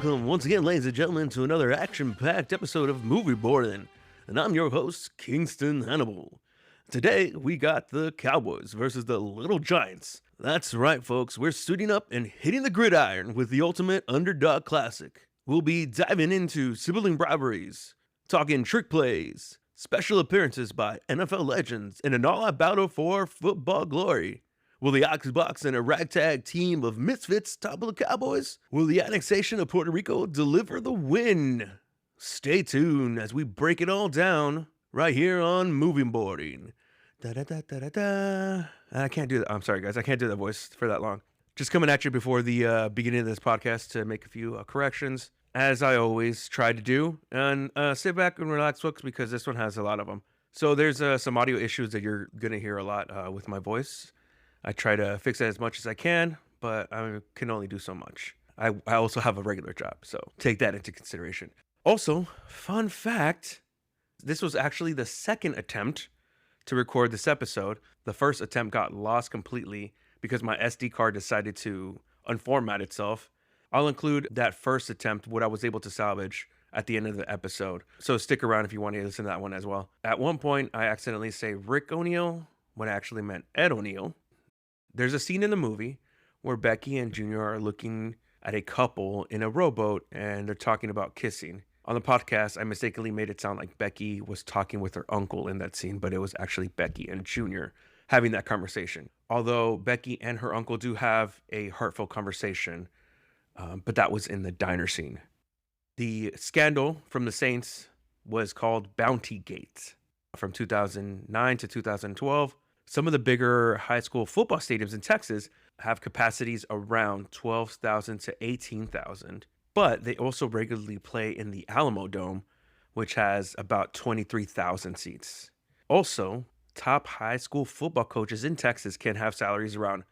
welcome once again, ladies and gentlemen, to another action-packed episode of Movie Boarding. And I'm your host, Kingston Hannibal. Today, we got the Cowboys versus the Little Giants. That's right, folks. We're suiting up and hitting the gridiron with the ultimate Underdog classic. We'll be diving into sibling rivalries, talking trick plays, special appearances by NFL legends, and an all-out battle for football glory. Will the Oxbox and a ragtag team of misfits topple the Cowboys? Will the annexation of Puerto Rico deliver the win? Stay tuned as we break it all down right here on Moving Boarding. Da-da-da-da-da-da. I can't do that. I'm sorry, guys. I can't do that voice for that long. Just coming at you before the beginning of this podcast to make a few corrections, as I always try to do. And sit back and relax, folks, because this one has a lot of them. So there's some audio issues that you're going to hear a lot with my voice. I try to fix it as much as I can, but I can only do so much. I also have a regular job, so take that into consideration. Also, fun fact, this was actually the second attempt to record this episode. The first attempt got lost completely because my SD card decided to unformat itself. I'll include that first attempt, what I was able to salvage, at the end of the episode. So stick around if you want to listen to that one as well. At one point, I accidentally say Rick O'Neal when I actually meant Ed O'Neal. There's a scene in the movie where Becky and Junior are looking at a couple in a rowboat and they're talking about kissing. On the podcast, I mistakenly made it sound like Becky was talking with her uncle in that scene, but it was actually Becky and Junior having that conversation. Although Becky and her uncle do have a heartfelt conversation, but that was in the diner scene. The scandal from the Saints was called Bounty Gate from 2009 to 2012. Some of the bigger high school football stadiums in Texas have capacities around 12,000 to 18,000, but they also regularly play in the Alamo Dome, which has about 23,000 seats. Also, top high school football coaches in Texas can have salaries around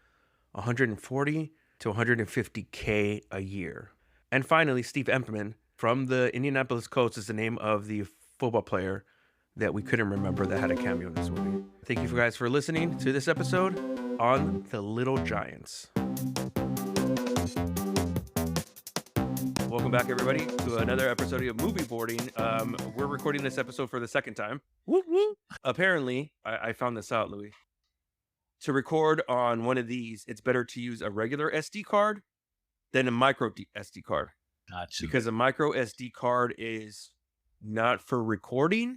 140 to 150K a year. And finally, Steve Emtman from the Indianapolis Colts is the name of the football player that we couldn't remember that had a cameo in this movie. Thank you guys for listening to this episode on the Little Giants. Welcome back, everybody, to another episode of Movie Boarding. We're recording this episode for the second time. Woo woo. Apparently, I found this out, Louis. To record on one of these, it's better to use a regular SD card than a micro SD card. Gotcha. Because a micro SD card is not for recording.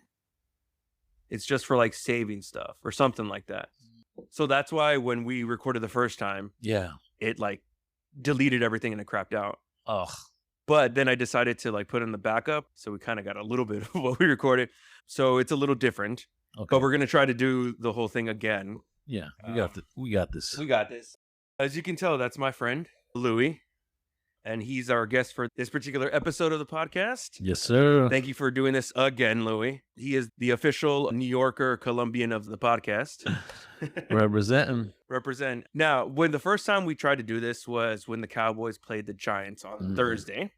It's just for like saving stuff or something like that. So that's why when we recorded the first time, it like deleted everything and it crapped out. Ugh. But then I decided to like put in the backup. So we kind of got a little bit of what we recorded. So it's a little different. Okay. But we're going to try to do the whole thing again. Yeah, we got this. We got this. As you can tell, that's my friend, Louis. And he's our guest for this particular episode of the podcast. Yes, sir. Thank you for doing this again, Louis. He is the official New Yorker Colombian of the podcast. Represent. Now, when the first time we tried to do this was when the Cowboys played the Giants on a Thursday.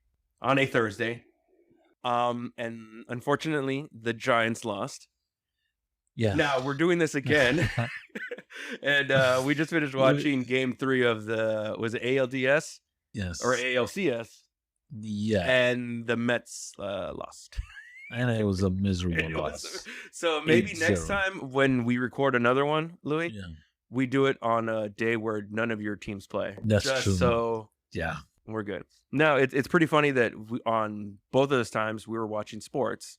And unfortunately, the Giants lost. Yeah. Now, we're doing this again. And we just finished watching game 3 of was it ALDS? Yes. Or ALCS. Yeah. And the Mets lost. And it was a miserable loss. So maybe next time when we record another one, Louis, we do it on a day where none of your teams play. That's true. So we're good. Now, it's pretty funny that on both of those times we were watching sports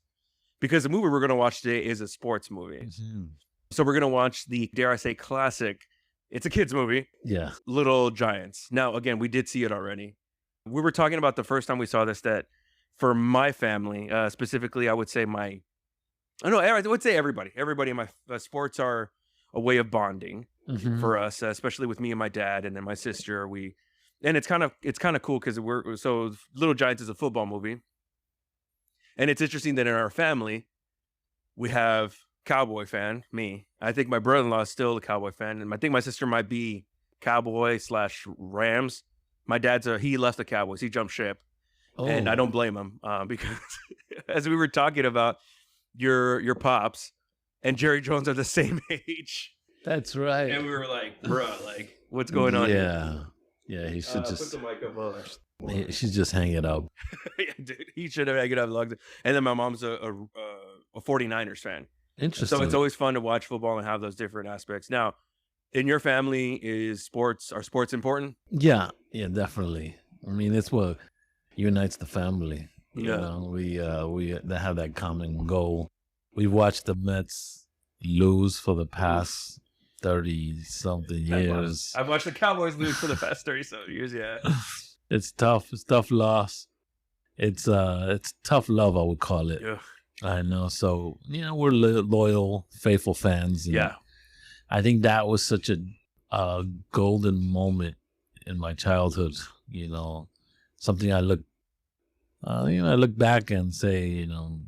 because the movie we're going to watch today is a sports movie. Mm-hmm. So we're going to watch the, dare I say, classic. It's a kid's movie. Yeah. Little Giants. Now, again, we did see it already. We were talking about the first time we saw this that for my family, specifically, I would say I would say everybody. Everybody in my sports are a way of bonding for us, especially with me and my dad and then my sister. And it's kind of cool because Little Giants is a football movie. And it's interesting that in our family, we have Cowboy fan, me. I think my brother-in-law is still a Cowboy fan, and I think my sister might be Cowboy/Rams. My dad's he left the Cowboys. He jumped ship, and I don't blame him because as we were talking about your pops and Jerry Jones are the same age. That's right. And we were like, bro, like what's going on here? Yeah, he should Put the just. mic up. He should just hang it up. Yeah, dude, he should have it up logged. And then my mom's a 49ers fan. So it's Interesting. always fun to watch football and have those different aspects. Now, in your family, are sports important? Yeah, yeah, definitely. I mean, it's what unites the family. You Yeah. know, we they have that common goal. We've watched the Mets lose for the past 30 something years. I've watched the Cowboys lose for the past 30 something years. Yeah. It's tough. It's tough loss. It's tough love, I would call it. Yeah. I know. So, you know, we're loyal, faithful fans. And Yeah. I think that was such a golden moment in my childhood. You know, something I look back and say, you know,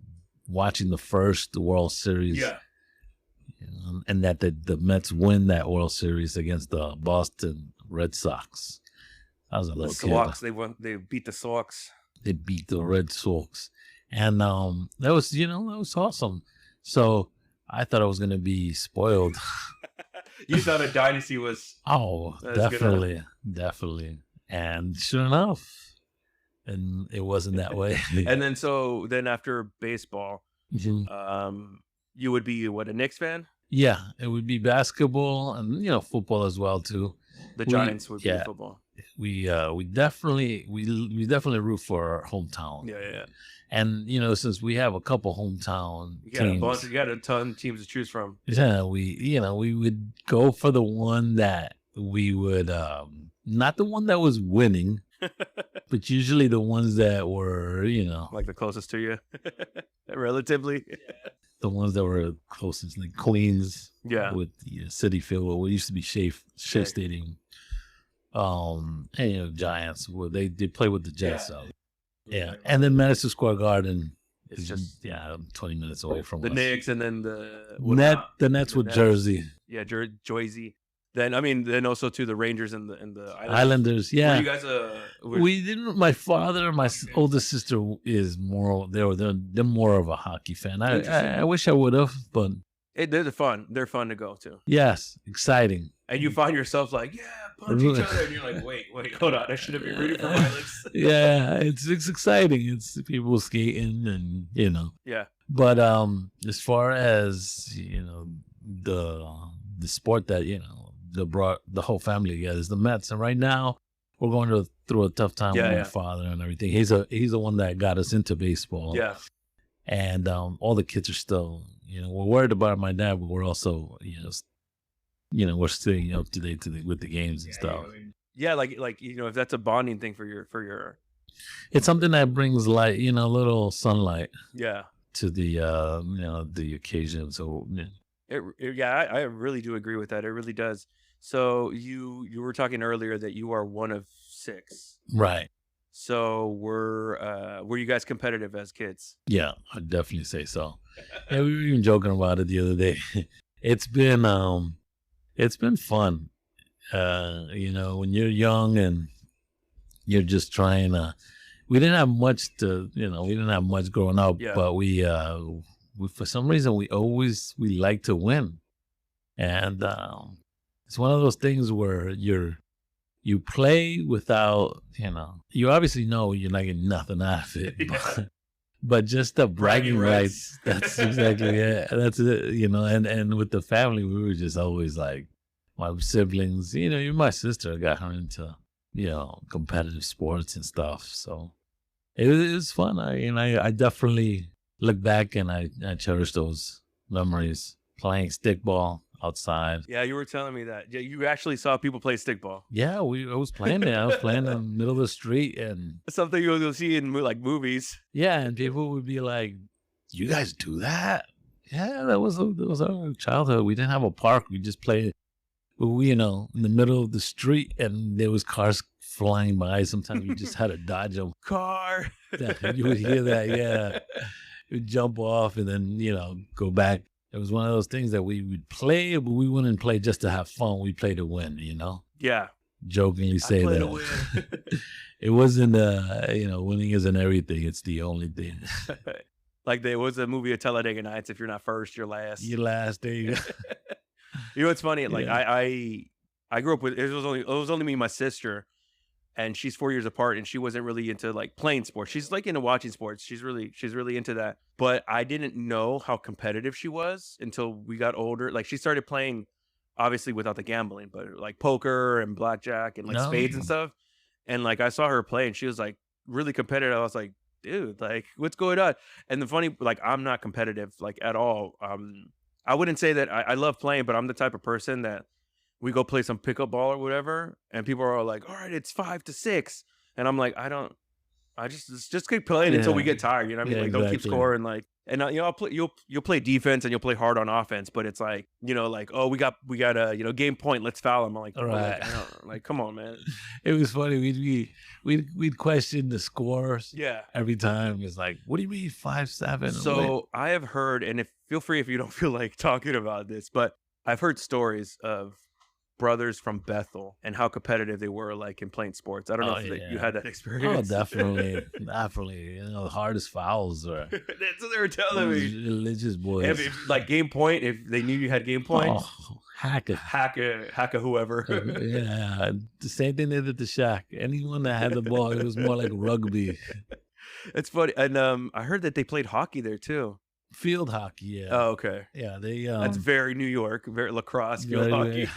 watching the first World Series. Yeah. You know, and that the Mets win that World Series against the Boston Red Sox. I was a The little Sox, kid. they beat the Sox. They beat the Red Sox, and that was awesome. So I thought I was gonna be spoiled. You thought a dynasty was. Oh, That's good, huh? definitely, and sure enough, and it wasn't that way. And then after baseball, Mhm. you would be what, a Knicks fan? Yeah, it would be basketball and football as well too. The We- Giants would be yeah. football. We definitely root for our hometown. Yeah. And since we have a couple hometown You got a teams, bunch. You got a ton of teams to choose from. yeah, we would go for the one that we would not the one that was winning, but usually the ones that were Like the closest to you, relatively. the ones that were closest, like Queens, Yeah. with the City Field, what used to be Shea Right. Stadium. And Giants, well, they play with the Jets. Yeah, and then Madison Square Garden It's is just 20 minutes away from the us. Knicks, and then the The Nets with Nets. Jersey. Yeah, Jersey. Then also to the Rangers and the Islanders. Were Yeah, you guys we didn't. My father, my older sister is more. They're more of a hockey fan. I wish I would have, but they're fun. They're fun to go to. yes, exciting. And you find yourself like, yeah, punch each other, and you're like, wait, hold on, I shouldn't be rooting for violence. Yeah, it's exciting. It's people skating and Yeah. But as far as the sport that brought the whole family together is the Mets, and right now we're going through a tough time with my father and everything. He's the one that got us into baseball. Yeah. And all the kids are still we're worried about my dad, but we're also we're staying up to date with the games and stuff. Yeah, like if that's a bonding thing for your It's something that brings light, a little sunlight yeah. to the the occasion. So I really do agree with that. It really does. So you were talking earlier that you are one of 6. right. So were you guys competitive as kids? Yeah, I'd definitely say so. Yeah, we were even joking about it the other day. It's been fun. When you're young and you're just trying to. We didn't have much growing up, Yeah. but we for some reason we like to win, and it's one of those things where you play without you obviously know you're not getting nothing out of it. Yeah. But just the bragging rights. rights, that's exactly it. That's it, and with the family, we were just always like, my siblings, even my sister got her into, competitive sports and stuff. So it was fun. I definitely look back and I cherish those memories, playing stickball outside. Yeah, you were telling me that. Yeah, you actually saw people play stickball. Yeah, I was playing there. I was playing in the middle of the street, and It's something you'll see in movies. yeah, and people would be like, "You guys do that?" Yeah, that was our childhood. We didn't have a park. We just played. We, in the middle of the street, and there was cars flying by. Sometimes you just had to dodge them. Car. You would hear that, yeah. You'd jump off and then go back. It was one of those things that we would play, but we wouldn't play just to have fun. We play to win. Yeah. Jokingly say play to that. win. It wasn't, winning isn't everything. It's the only thing. Like there was a movie of Talladega Nights. If you're not first, you're last. You last, there you go. You know what's funny? Like Yeah. I grew up with it was only me and my sister, and she's 4 years apart, and she wasn't really into like playing sports. She's like into watching sports. She's really into that. But I didn't know how competitive she was until we got older. Like she started playing obviously without the gambling, but like poker and blackjack and like No. spades and stuff. And like I saw her play and she was like really competitive. I was like, dude, like what's going on? And the funny, like I'm not competitive like at all. I wouldn't say that I love playing, but I'm the type of person that we go play some pickup ball or whatever, and people are all like, "All right, it's 5-6," and I'm like, "I don't. I just keep playing until we Yeah. get tired." You know what I mean? Yeah, Like, don't keep exactly. score and like, and you know, I'll play. You'll play defense and you'll play hard on offense, but it's like, you know, like, oh, we got a game point. Let's foul him. I'm like, All bro, like right. I don't like, come on, man. It was funny. We'd question the scores Yeah. every time. It's like, what do you mean 5-7? So I have heard, and if feel free if you don't feel like talking about this, but I've heard stories of brothers from Bethel and how competitive they were like in playing sports. I don't know Oh if you yeah. had that Oh, experience. definitely, definitely. You know, the hardest fouls are That's what they were telling those me. religious boys. Like game point, if they knew you had game point, Oh, hack it. hack a whoever. Yeah, the same thing they did to Shaq. Anyone that had the ball, it was more like rugby, It's funny, and I heard that they played hockey there too. field hockey. Yeah, Oh, okay. yeah. They That's very New York, very lacrosse field very, hockey.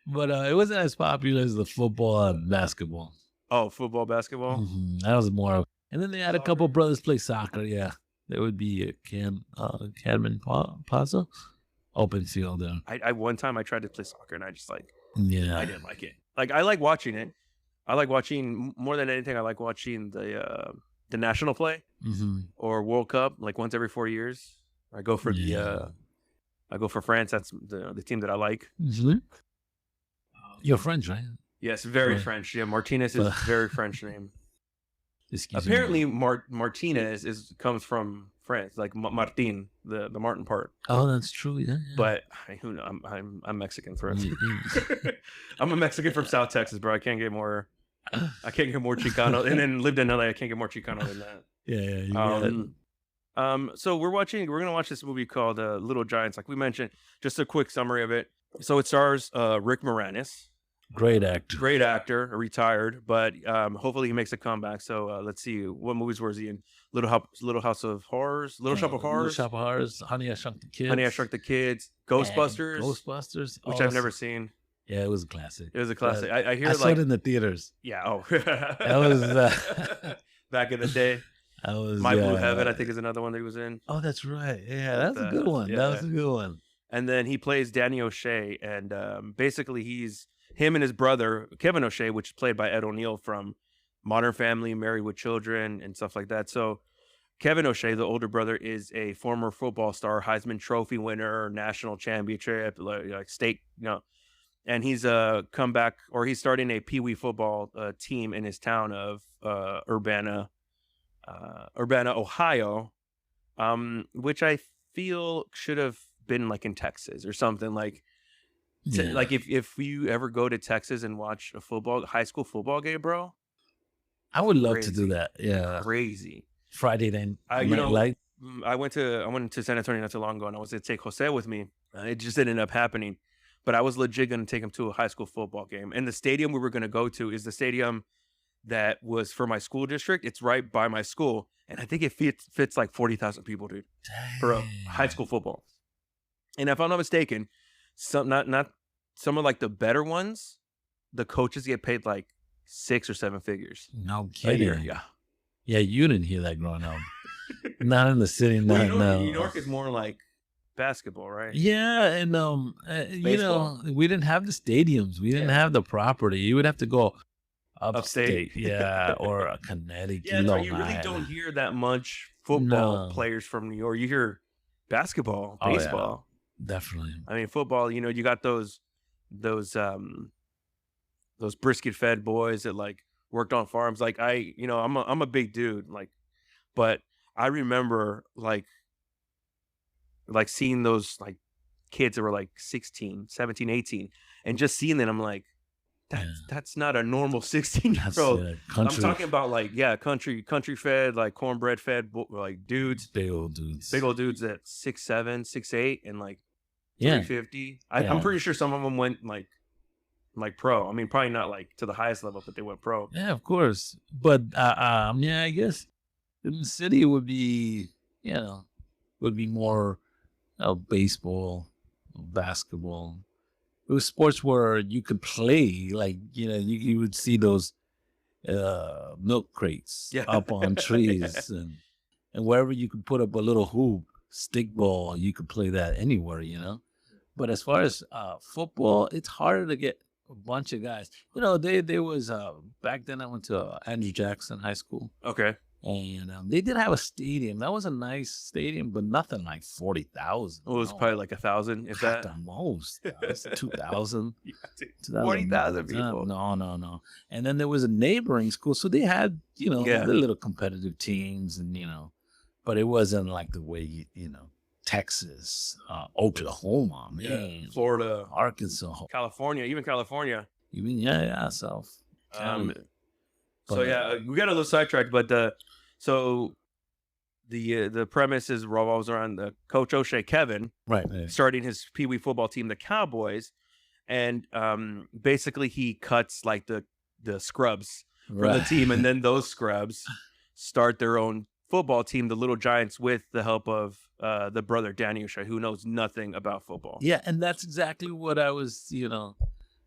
but it wasn't as popular as the football and basketball. Oh, football, basketball. That was more of, and then they had a couple Soccer. brothers play soccer. Yeah, there would be a Cadman Plaza, open field there. I one time I tried to play soccer and I just like I Yeah, didn't like it. Like I like watching it. I like watching more than anything. I like watching the national play or World Cup like once every 4 years. I go for yeah. I go for France. That's the team that I like. You're French, right? Yes, very Right. French. Yeah, Martinez is But very French name. excuse me. Apparently, Martinez comes from France, like Martin, the Martin part. Oh, that's true. Yeah, But who know? I'm Mexican for yeah. I'm a Mexican from South Texas, bro. I can't get more Chicano, and then lived in LA. I can't get more Chicano than that. Yeah, you got it. So we're gonna watch this movie called Little Giants, like we mentioned. Just a quick summary of it. So it stars Rick Moranis, Great actor. great actor, retired, but hopefully he makes a comeback. So let's see, what movies was he in? Little House of Horrors, Little Shop of Little Horrors, Shop of Horrors, Honey, I Shrunk the Kids. Honey, I Shrunk the Kids, and Ghostbusters, Ghostbusters, which oh, I've never seen. Yeah, it was a classic. It was a classic. But I hear I saw like it in the theaters. yeah. Oh, That was back in the day. I was My Blue Heaven, I think, is another one that he was in. Oh, that's right. Yeah, that's a The- good one. That yeah. was a good one. And then he plays Danny O'Shea, and basically he's him and his brother Kevin O'Shea, which is played by Ed O'Neill from Modern Family, Married with Children, and stuff like that. So Kevin O'Shea, the older brother, is a former football star, Heisman Trophy winner, national championship, like state, and he's come back, or he's starting a Pee Wee football team in his town of Urbana, Ohio, which I feel should have been like in Texas or something like. Yeah. Like if you ever go to Texas and watch a high school football game, bro, I would love to crazy. do that. Yeah. crazy. Friday night, You night know, light. I went to San Antonio not too long ago, and I was going to take Jose with me. It just didn't end up happening, but I was legit going to take him to a high school football game. And the stadium we were going to go to is the stadium that was for my school district. It's right by my school, and I think it fits like 40,000 people, dude, for a high school football. And if I'm not mistaken, some of like the better ones, the coaches get paid like 6 or 7 figures No a year. kidding. Yeah. Yeah, you didn't hear that growing up. Not in the city, Well, not no. New York is more like basketball, right? Yeah, and you know, Baseball. we didn't have the stadiums. We didn't have the property. You would have to go Upstate. upstate, yeah, or Connecticut. Yeah, that's right. You Long really don't Island. hear that much football No. players from New York. You hear basketball, Oh, yeah. baseball. Definitely. I mean, football. You got those brisket fed boys that like worked on farms. Like I'm a big dude. Like, but I remember like seeing those like kids that were like 16, 17, 18, and just seeing them, I'm like, that's not a normal 16-year-old. I'm Country, talking about like country fed, like cornbread fed, like dudes, big old dudes. big old dudes at 6'7", 6'8", and like Yeah. 350. Yeah. I'm pretty sure some of them went like like pro. I mean, probably not like to the highest level, but they went pro. Yeah, of course. But yeah, I guess in the city would be, you know, would be more baseball, basketball. It was sports where you could play, like, you would see those milk crates Yeah. up on trees, and wherever you could put up a little hoop, stick ball, you could play that anywhere. But as far as football, it's harder to get a bunch of guys. There was back then I went to Andrew Jackson High School, Okay. and they did have a stadium. That was a nice stadium, but nothing like 40,000. Well, it was probably like 1,000, if At that. the most. It's 2,000. Yeah, dude. 2000. 40,000 people. No. And then there was a neighboring school, so they had Yeah. the little competitive teams, and but it wasn't like the way Texas, Oklahoma, man, Florida, Arkansas, California, even California. even South. Um, Cali. so But, yeah, we got a little sidetracked, but so the premise is revolves around the Coach O'Shea Kevin right. starting his Pee Wee football team, the Cowboys, and basically he cuts like the scrubs from the Right. team, and then those scrubs start their own football team, the Little Giants, with the help of the brother Danny O'Shea, who knows nothing about football. Yeah, and that's exactly what I was,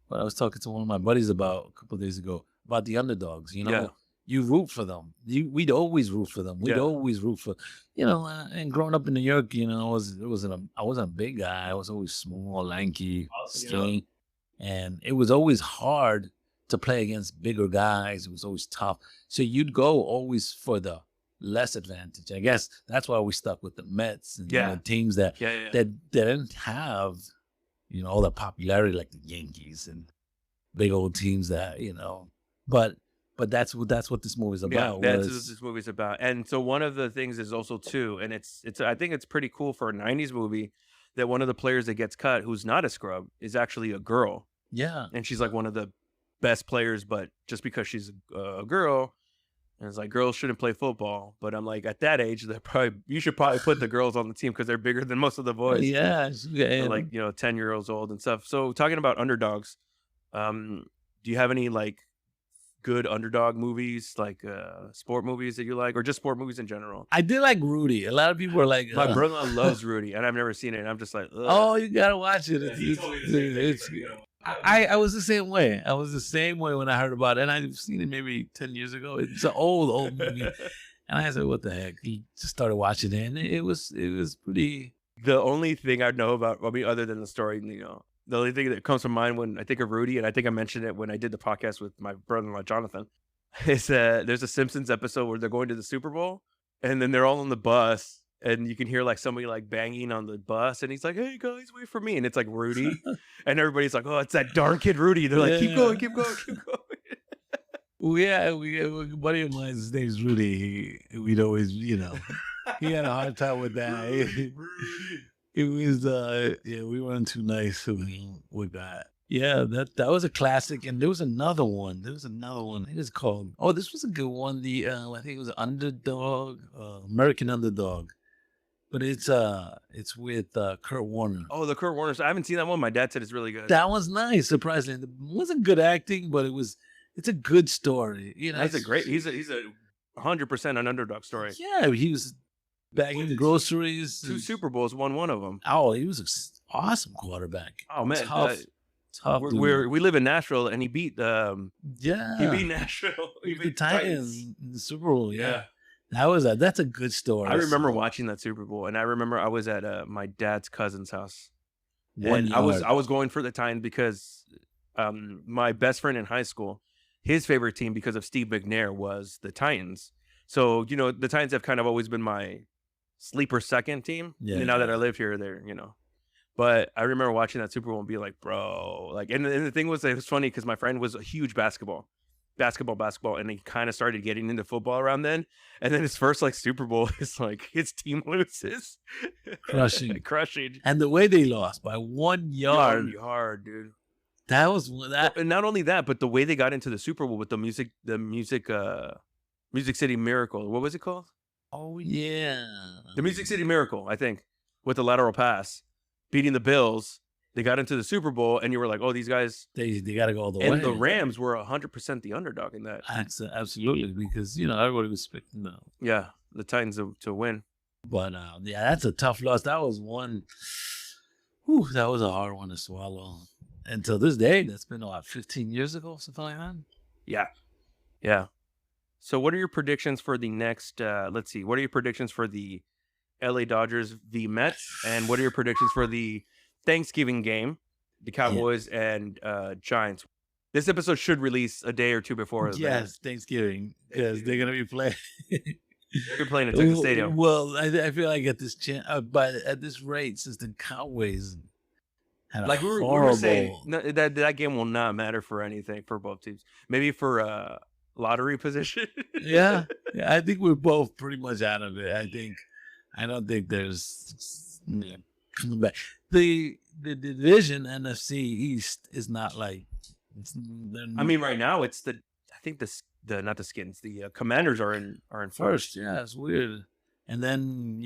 what I was talking to one of my buddies about a couple of days ago about the underdogs. Yeah. You root for them. We'd always root for them. We'd Yeah. always root for, and growing up in New York, I wasn't a big guy. I was always small, lanky, skinny, and it was always hard to play against bigger guys. It was always tough. So you'd go always for the less advantage. I guess that's why we stuck with the Mets and teams that Yeah. that didn't have all the popularity like the Yankees and big old teams that but that's what this movie's about. Yeah, that's what this movie's about. And so one of the things is also too, and it's I think it's pretty cool for a 90s movie that one of the players that gets cut who's not a scrub is actually a girl. Yeah. And she's like one of the best players, but just because she's a girl, and it's like girls shouldn't play football. But I'm like, at that age, you should probably put the girls on the team because they're bigger than most of the boys. Yeah. They're like 10-year-olds old and stuff. So talking about underdogs, do you have any like good underdog movies, like sport movies that you like, or just sport movies in general? I did like Rudy. A lot of people are like, My brother-in-law loves Rudy, and I've never seen it. And I'm just like, ugh. oh, you gotta watch it. It's I was the same way. I was the same way when I heard about it, and I've seen it maybe 10 years ago. It's an old movie, and I said, "What the heck?" He just started watching it, and it was pretty. The only thing I know about, I mean, other than the story, the only thing that comes to mind when I think of Rudy, and I think I mentioned it when I did the podcast with my brother-in-law Jonathan, is there's a Simpsons episode where they're going to the Super Bowl, and then they're all on the bus, and you can hear like somebody like banging on the bus, and he's like, "Hey guys, wait for me," and it's like Rudy, and everybody's like, "Oh, it's that darn kid Rudy." They're like, "Keep going, keep going, keep going." Well, yeah, a buddy of mine, his name's Rudy. We'd always, he had a hard time with that. It was, we weren't too nice with that. Yeah, that was a classic, and there was another one. I think it's called. Oh, this was a good one. I think it was Underdog, American Underdog, but it's with Kurt Warner. Oh, the Kurt Warner. I haven't seen that one. My dad said it's really good. That was nice. Surprisingly, it wasn't good acting, but it's a good story. That's a great. He's a 100% an underdog story. Yeah, he was bagging groceries. 2 Super Bowls, won one of them. Oh, he was an awesome quarterback. Oh man, tough. we live in Nashville, and he beat yeah, he beat Nashville. He the beat Titans in the Super Bowl. Yeah. That's a good story. I remember watching that Super Bowl, and I remember I was at my dad's cousin's house. One And I was going for the Titans because my best friend in high school, his favorite team because of Steve McNair was the Titans. So the Titans have kind of always been my sleeper second team. Yeah. And now that I live here, they're But I remember watching that Super Bowl and being like, bro, like, and the thing was, it was funny because my friend was a huge basketball, and he kind of started getting into football around then. And then his first like Super Bowl is like his team loses, crushing, and the way they lost by 1 yard, dude. that was that. And not only that, but the way they got into the Super Bowl with the Music City Miracle. What was it called? Oh yeah, The Music City Miracle, I think, with the lateral pass, beating the Bills. They got into the Super Bowl, and you were like, "Oh, these guys." They got to go all the And the way. Rams were 100% the underdog in that. Absolutely, because everybody was expecting the. Yeah, the Titans to win. But yeah, that's a tough loss. That was one. Whew, that was a hard one to swallow. Until this day, that's been what, 15 years ago, something like that. Yeah, yeah. So, what are your predictions for the next? Let's see. What are your predictions for the LA Dodgers v Mets, and what are your predictions for the Thanksgiving game, the Yeah. Cowboys and Giants? This episode should release a day or two before that. Yes, Thanksgiving, because they're gonna be playing. You're playing at Texas Stadium. Well, I feel like at this but at this rate, since the Cowboys had a Like we were horrible, saying, that game will not matter for anything for both teams. Maybe for lottery position. yeah, I think we're both pretty much out of it. I don't think there's coming back. The division NFC East is not like. I mean, right now it's the. I think the not the Skins. The Commanders are in first, yeah, it's weird. And then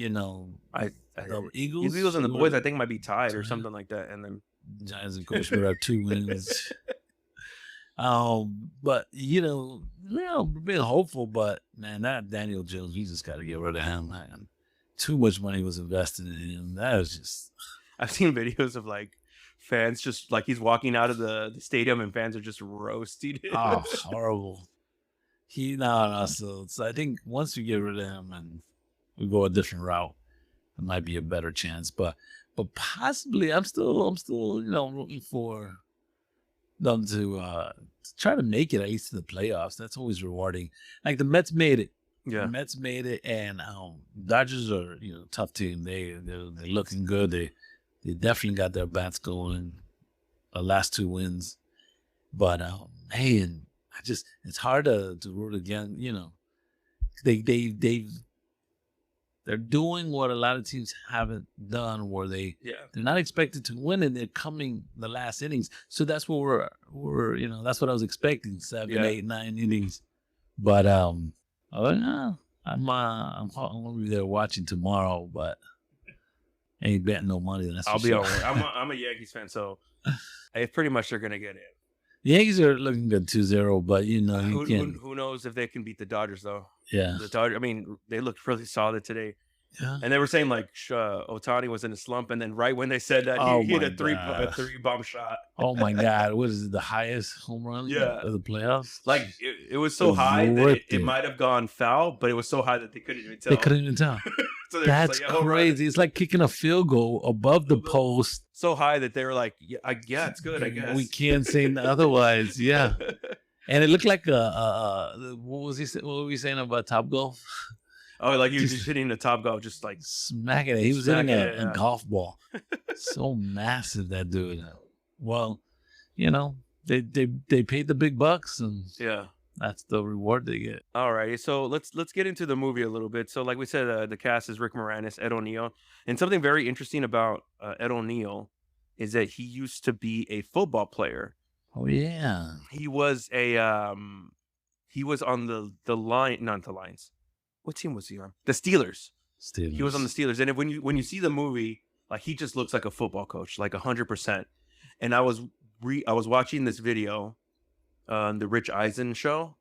I the Eagles, Eagles and the who Boys, are I think, might be tied or something like that. And then Giants, of course, would have 2 wins. But we're being hopeful. But man, that Daniel Jones, we just got to get rid of him. Man. Too much money was invested in him. That was just. I've seen videos of like fans just like he's walking out of the stadium and fans are just roasting him. Oh, horrible. So I think once we get rid of him and we go a different route, it might be a better chance. But possibly, I'm still rooting for them to try to make it at least to the playoffs. That's always rewarding. Like the Mets made it. Yeah, The Mets made it, and Dodgers are tough team. They're looking good. They definitely got their bats going. The last 2 wins, but man, it's hard to root again. They're doing what a lot of teams haven't done, where they're not expected to win, and they're coming the last innings. So that's what we're that's what I was expecting, 7, 8, 9 innings. But I'm gonna be there watching tomorrow, but ain't betting no money. That's I'll for be sure. all right. I'm a Yankees fan, so pretty much they're gonna get in. The Yankees are looking good 2-0, but who knows if they can beat the Dodgers though? Yeah. The Dodgers. I mean, they looked really solid today. Yeah. And they were saying like Ohtani was in a slump, and then right when they said that, he hit a three bomb shot. Oh my God! What is it? The highest home run Yeah. of the playoffs? Like it was so high that it might have gone foul, but it was so high that they couldn't even tell. They couldn't even tell. So That's crazy. It's like kicking a field goal above the post. So high that they were like, yeah, it's good, I guess. We can't say otherwise. Yeah. And it looked like what were we saying about Top Golf? Oh, like he was just hitting the Top Golf, just like smacking it. He was hitting a golf ball. So massive, that dude. Well, they paid the big bucks, and that's the reward they get. All right, so let's get into the movie a little bit. So, like we said, the cast is Rick Moranis, Ed O'Neill, and something very interesting about Ed O'Neill is that he used to be a football player. Oh yeah, he was on the line, not the Lions. What team was he on? The Steelers. He was on the Steelers, and when you see the movie, like he just looks like a football coach, like 100%. And I was watching this video on the Rich Eisen show,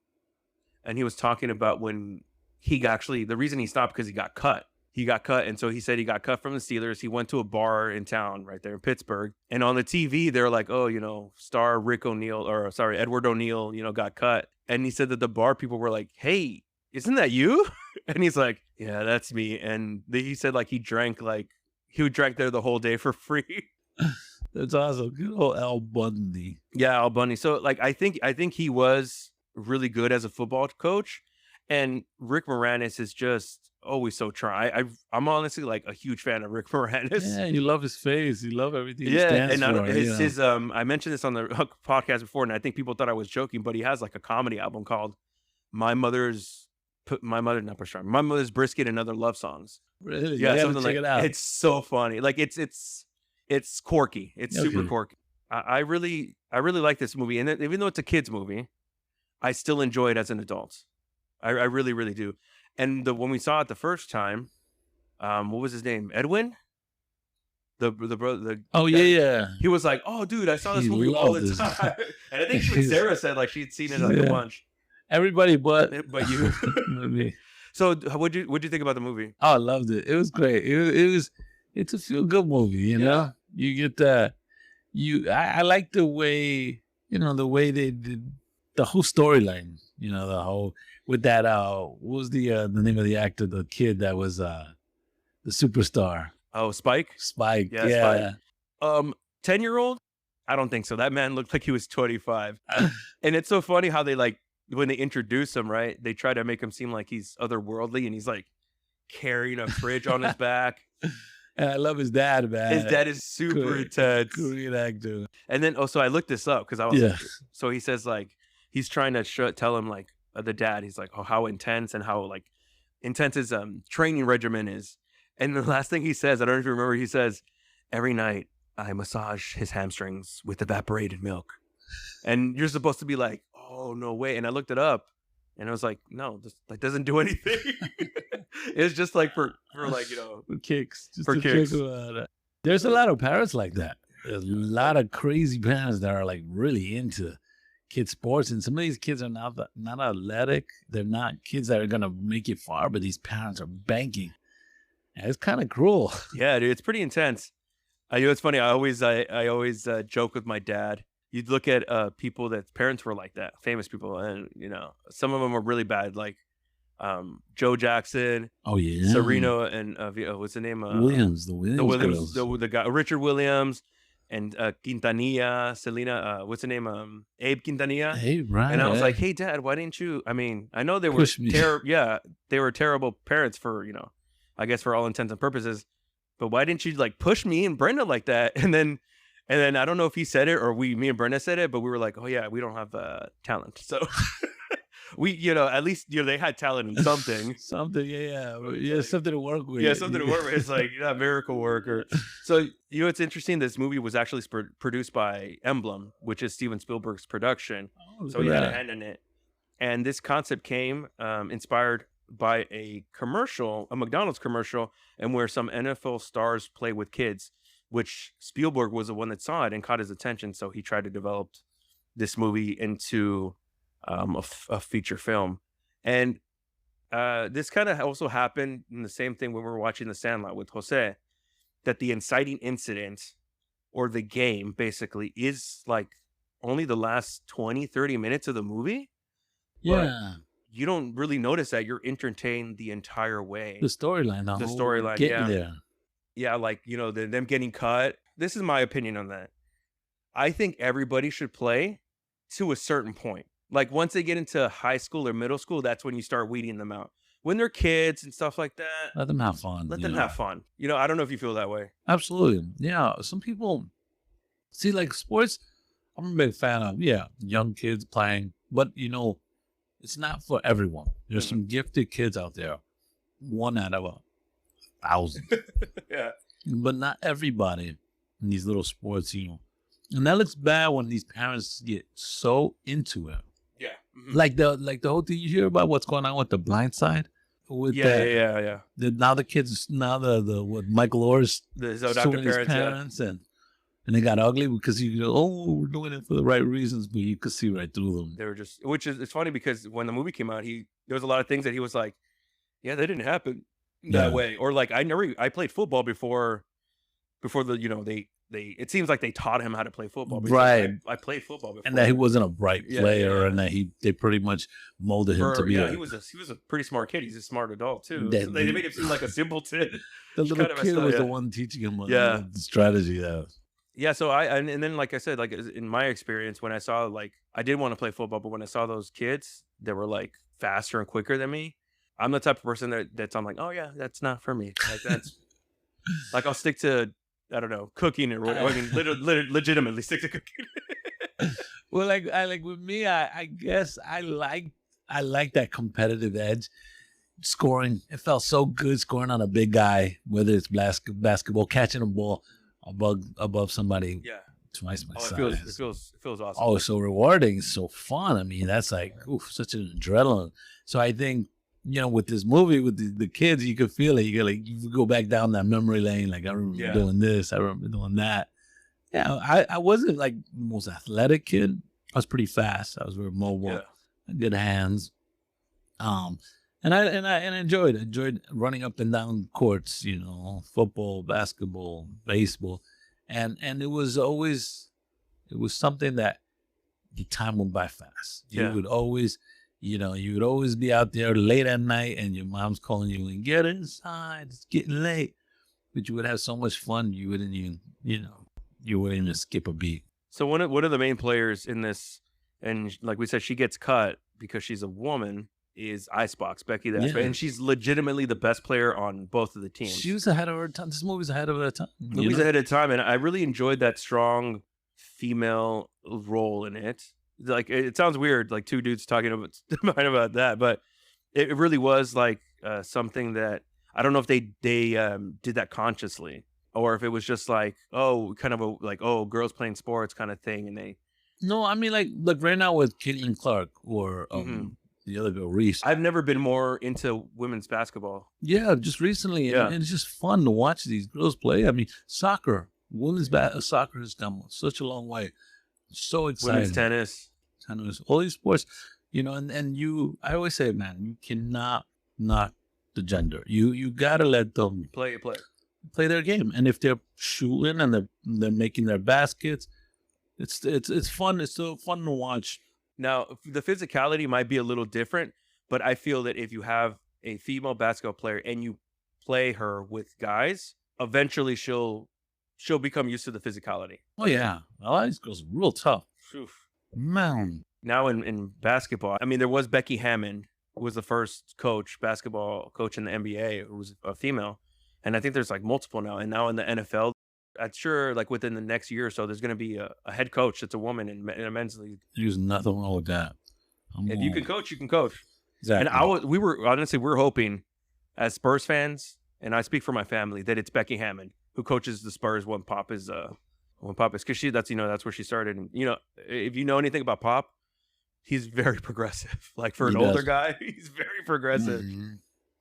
and he was talking about when the reason he stopped because he got cut. He got cut, and so he said he got cut from the Steelers. He went to a bar in town right there in Pittsburgh, and on the TV they're like, "Oh, star Edward O'Neill, got cut." And he said that the bar people were like, "Hey, isn't that you?" And he's like, "Yeah, that's me." And he said like he would drink there the whole day for free. That's awesome. Good old Al Bundy. Yeah, Al Bundy. So like I think he was really good as a football coach, and Rick Moranis is just always so try. I'm honestly like a huge fan of Rick Moranis. Yeah, you love his face. You love everything. He stands for. I mentioned this on the podcast before, and I think people thought I was joking, but he has like a comedy album called My Mother's Brisket and Other Love Songs. Really? Yeah, something like it out. It's so funny. Like it's quirky. It's super quirky. I really like this movie, and even though it's a kids movie, I still enjoy it as an adult. I really, really do. And when we saw it the first time, what was his name? Edwin? the brother, the Oh yeah, that, yeah. he was like, "Oh, dude, I saw this He movie all loved the this. time," and I think even Sarah said like she'd seen it like a Yeah. bunch. Everybody but But you. me. So, what'd you think about the movie? Oh, I loved it. It was great. It's a feel good movie. You know, you get I like the way the way they did the whole storyline. You know, the whole with that what was the name of the actor, the kid that was the superstar, Oh, Spike. Spike. Yeah, Spike. Yeah. 10-year-old? I don't think so. That man looked like he was 25. And it's so funny how they like when they introduce him, right? They try to make him seem like he's otherworldly, and he's like carrying a fridge on his back. And I love his dad, man. His dad is super intense. Korean actor. And then so I looked this up because I was like, Yes. so he says like he's trying to tell him like the dad. He's like, oh, how intense and how like intense his training regimen is. And the last thing he says, I don't know if you remember, he says, every night I massage his hamstrings with evaporated milk. And you're supposed to be like, oh, no way. And I looked it up and I was like, no, this like doesn't do anything. It's just like for like, For kicks. Just for to kicks. kick about it. There's a lot of parents like that. There's a lot of crazy parents that are like really into kid sports, and some of these kids are not athletic. They're not kids that are gonna make it far, but these parents are banking. And it's kind of cruel. Yeah, dude, it's pretty intense. I know it's funny. I always joke with my dad. You'd look at people that parents were like that, famous people, and some of them were really bad, like Joe Jackson, Oh yeah, Serena, and what's the name? Williams, the Williams, girls. the guy Richard Williams, and Quintanilla, Selena. What's the name? Abe Quintanilla. Hey, right. And I was like, hey, Dad, why didn't you? I mean, I know they were Push me. they were terrible parents for I guess for all intents and purposes. But why didn't you like push me and Brenda like that? And then I don't know if he said it or me and Brenda said it, but we were like, oh yeah, we don't have talent. So we, at least they had talent in something. Something, yeah, something to work with. Yeah, something to work with. It's like miracle worker. So it's interesting. This movie was actually produced by Emblem, which is Steven Spielberg's production. Oh, So he had a hand in it. And this concept came inspired by a McDonald's commercial, and where some NFL stars play with kids, which Spielberg was the one that saw it and caught his attention. So he tried to develop this movie into a feature film. And this kind of also happened in the same thing when we were watching The Sandlot with Jose, that the inciting incident or the game basically is like only the last 20-30 minutes of the movie. Yeah. You don't really notice that. You're entertained the entire way. The storyline, The storyline, getting there. Yeah, like, them getting cut. This is my opinion on that. I think everybody should play to a certain point. Like once they get into high school or middle school, that's when you start weeding them out. When they're kids and stuff like that, Let them have fun. let them have fun. I don't know if you feel that way. Absolutely. Yeah. Some people see like sports. I'm a big fan of young kids playing, but it's not for everyone. There's some gifted kids out there, 1 out of 1,000. Yeah. But not everybody in these little sports, And that looks bad when these parents get so into it. Yeah. Like the whole thing you hear about what's going on with The Blind Side. With Yeah. now the kids, the what Michael Orr's The suing adoptive his parents, and they got ugly because we're doing it for the right reasons, but you could see right through them. They were just, it's funny because when the movie came out, there was a lot of things that he was like, yeah, they didn't happen that way. Or like, I played football before it seems like they taught him how to play football. Right. I played football before. And that he wasn't a bright player, and that they pretty much molded him to be. He was a pretty smart kid. He's a smart adult too. So they made him seem like a simpleton. The little kid was the one teaching him the strategy. Yeah. So and then like I said, like in my experience, when I saw like I did want to play football, but when I saw those kids that were like faster and quicker than me, I'm the type of person that's I'm like, oh yeah, that's not for me. Like that's like I'll stick to, I don't know, cooking or whatever. I mean, legitimately stick to cooking. Well, like with me, I guess I like that competitive edge. Scoring, it felt so good scoring on a big guy, whether it's basketball, catching a ball above somebody. Yeah. Twice my size. It feels awesome. Oh, it's so rewarding. It's so fun. I mean, that's like such an adrenaline. So I think with this movie with the kids, you could feel it. You go back down that memory lane. Like I remember doing this, I remember doing that. Yeah, I wasn't like the most athletic kid. I was pretty fast. I was very mobile, good hands. Um, and I enjoyed running up and down courts. Football, basketball, baseball, and it was something that the time went by fast. You would always be out there late at night, and your mom's calling you and get inside. It's getting late, but you would have so much fun. You wouldn't even, you wouldn't even skip a beat. So one of the main players in this, and like we said, she gets cut because she's a woman, is Icebox, Becky the Icebox. And she's legitimately the best player on both of the teams. She was ahead of her time. This movie's ahead of her time. Movie's ahead of time, and I really enjoyed that strong female role in it. Like, it sounds weird, like two dudes talking about that, but it really was like something that I don't know if they did that consciously, or if it was just like, kind of girls playing sports kind of thing, and they. No, I mean, like, look, right now with Caitlin Clark or the other girl, Reese. I've never been more into women's basketball. Yeah, just recently. And it's just fun to watch these girls play. I mean, soccer, women's soccer has come such a long way. So exciting. Women's tennis, all these sports, and I always say, man, you cannot knock the gender. You gotta let them play their game. And if they're shooting and they're making their baskets, it's fun. It's still fun to watch. Now, the physicality might be a little different, but I feel that if you have a female basketball player and you play her with guys, eventually she'll become used to the physicality. Oh yeah, a lot of these girls are real tough. Oof. Man. Now in basketball, I mean, there was Becky Hammond, who was the first basketball coach in the NBA, who was a female. And I think there's like multiple now. And now in the NFL, I'm sure like within the next year or so, there's going to be a head coach that's a woman in a men's league. There's nothing wrong with that. If you can coach, you can coach. Exactly. And we were hoping as Spurs fans, and I speak for my family, that it's Becky Hammond who coaches the Spurs when Pop is because that's where she started. And if you know anything about Pop, he's very progressive. Like for an older guy, he's very progressive. Mm-hmm.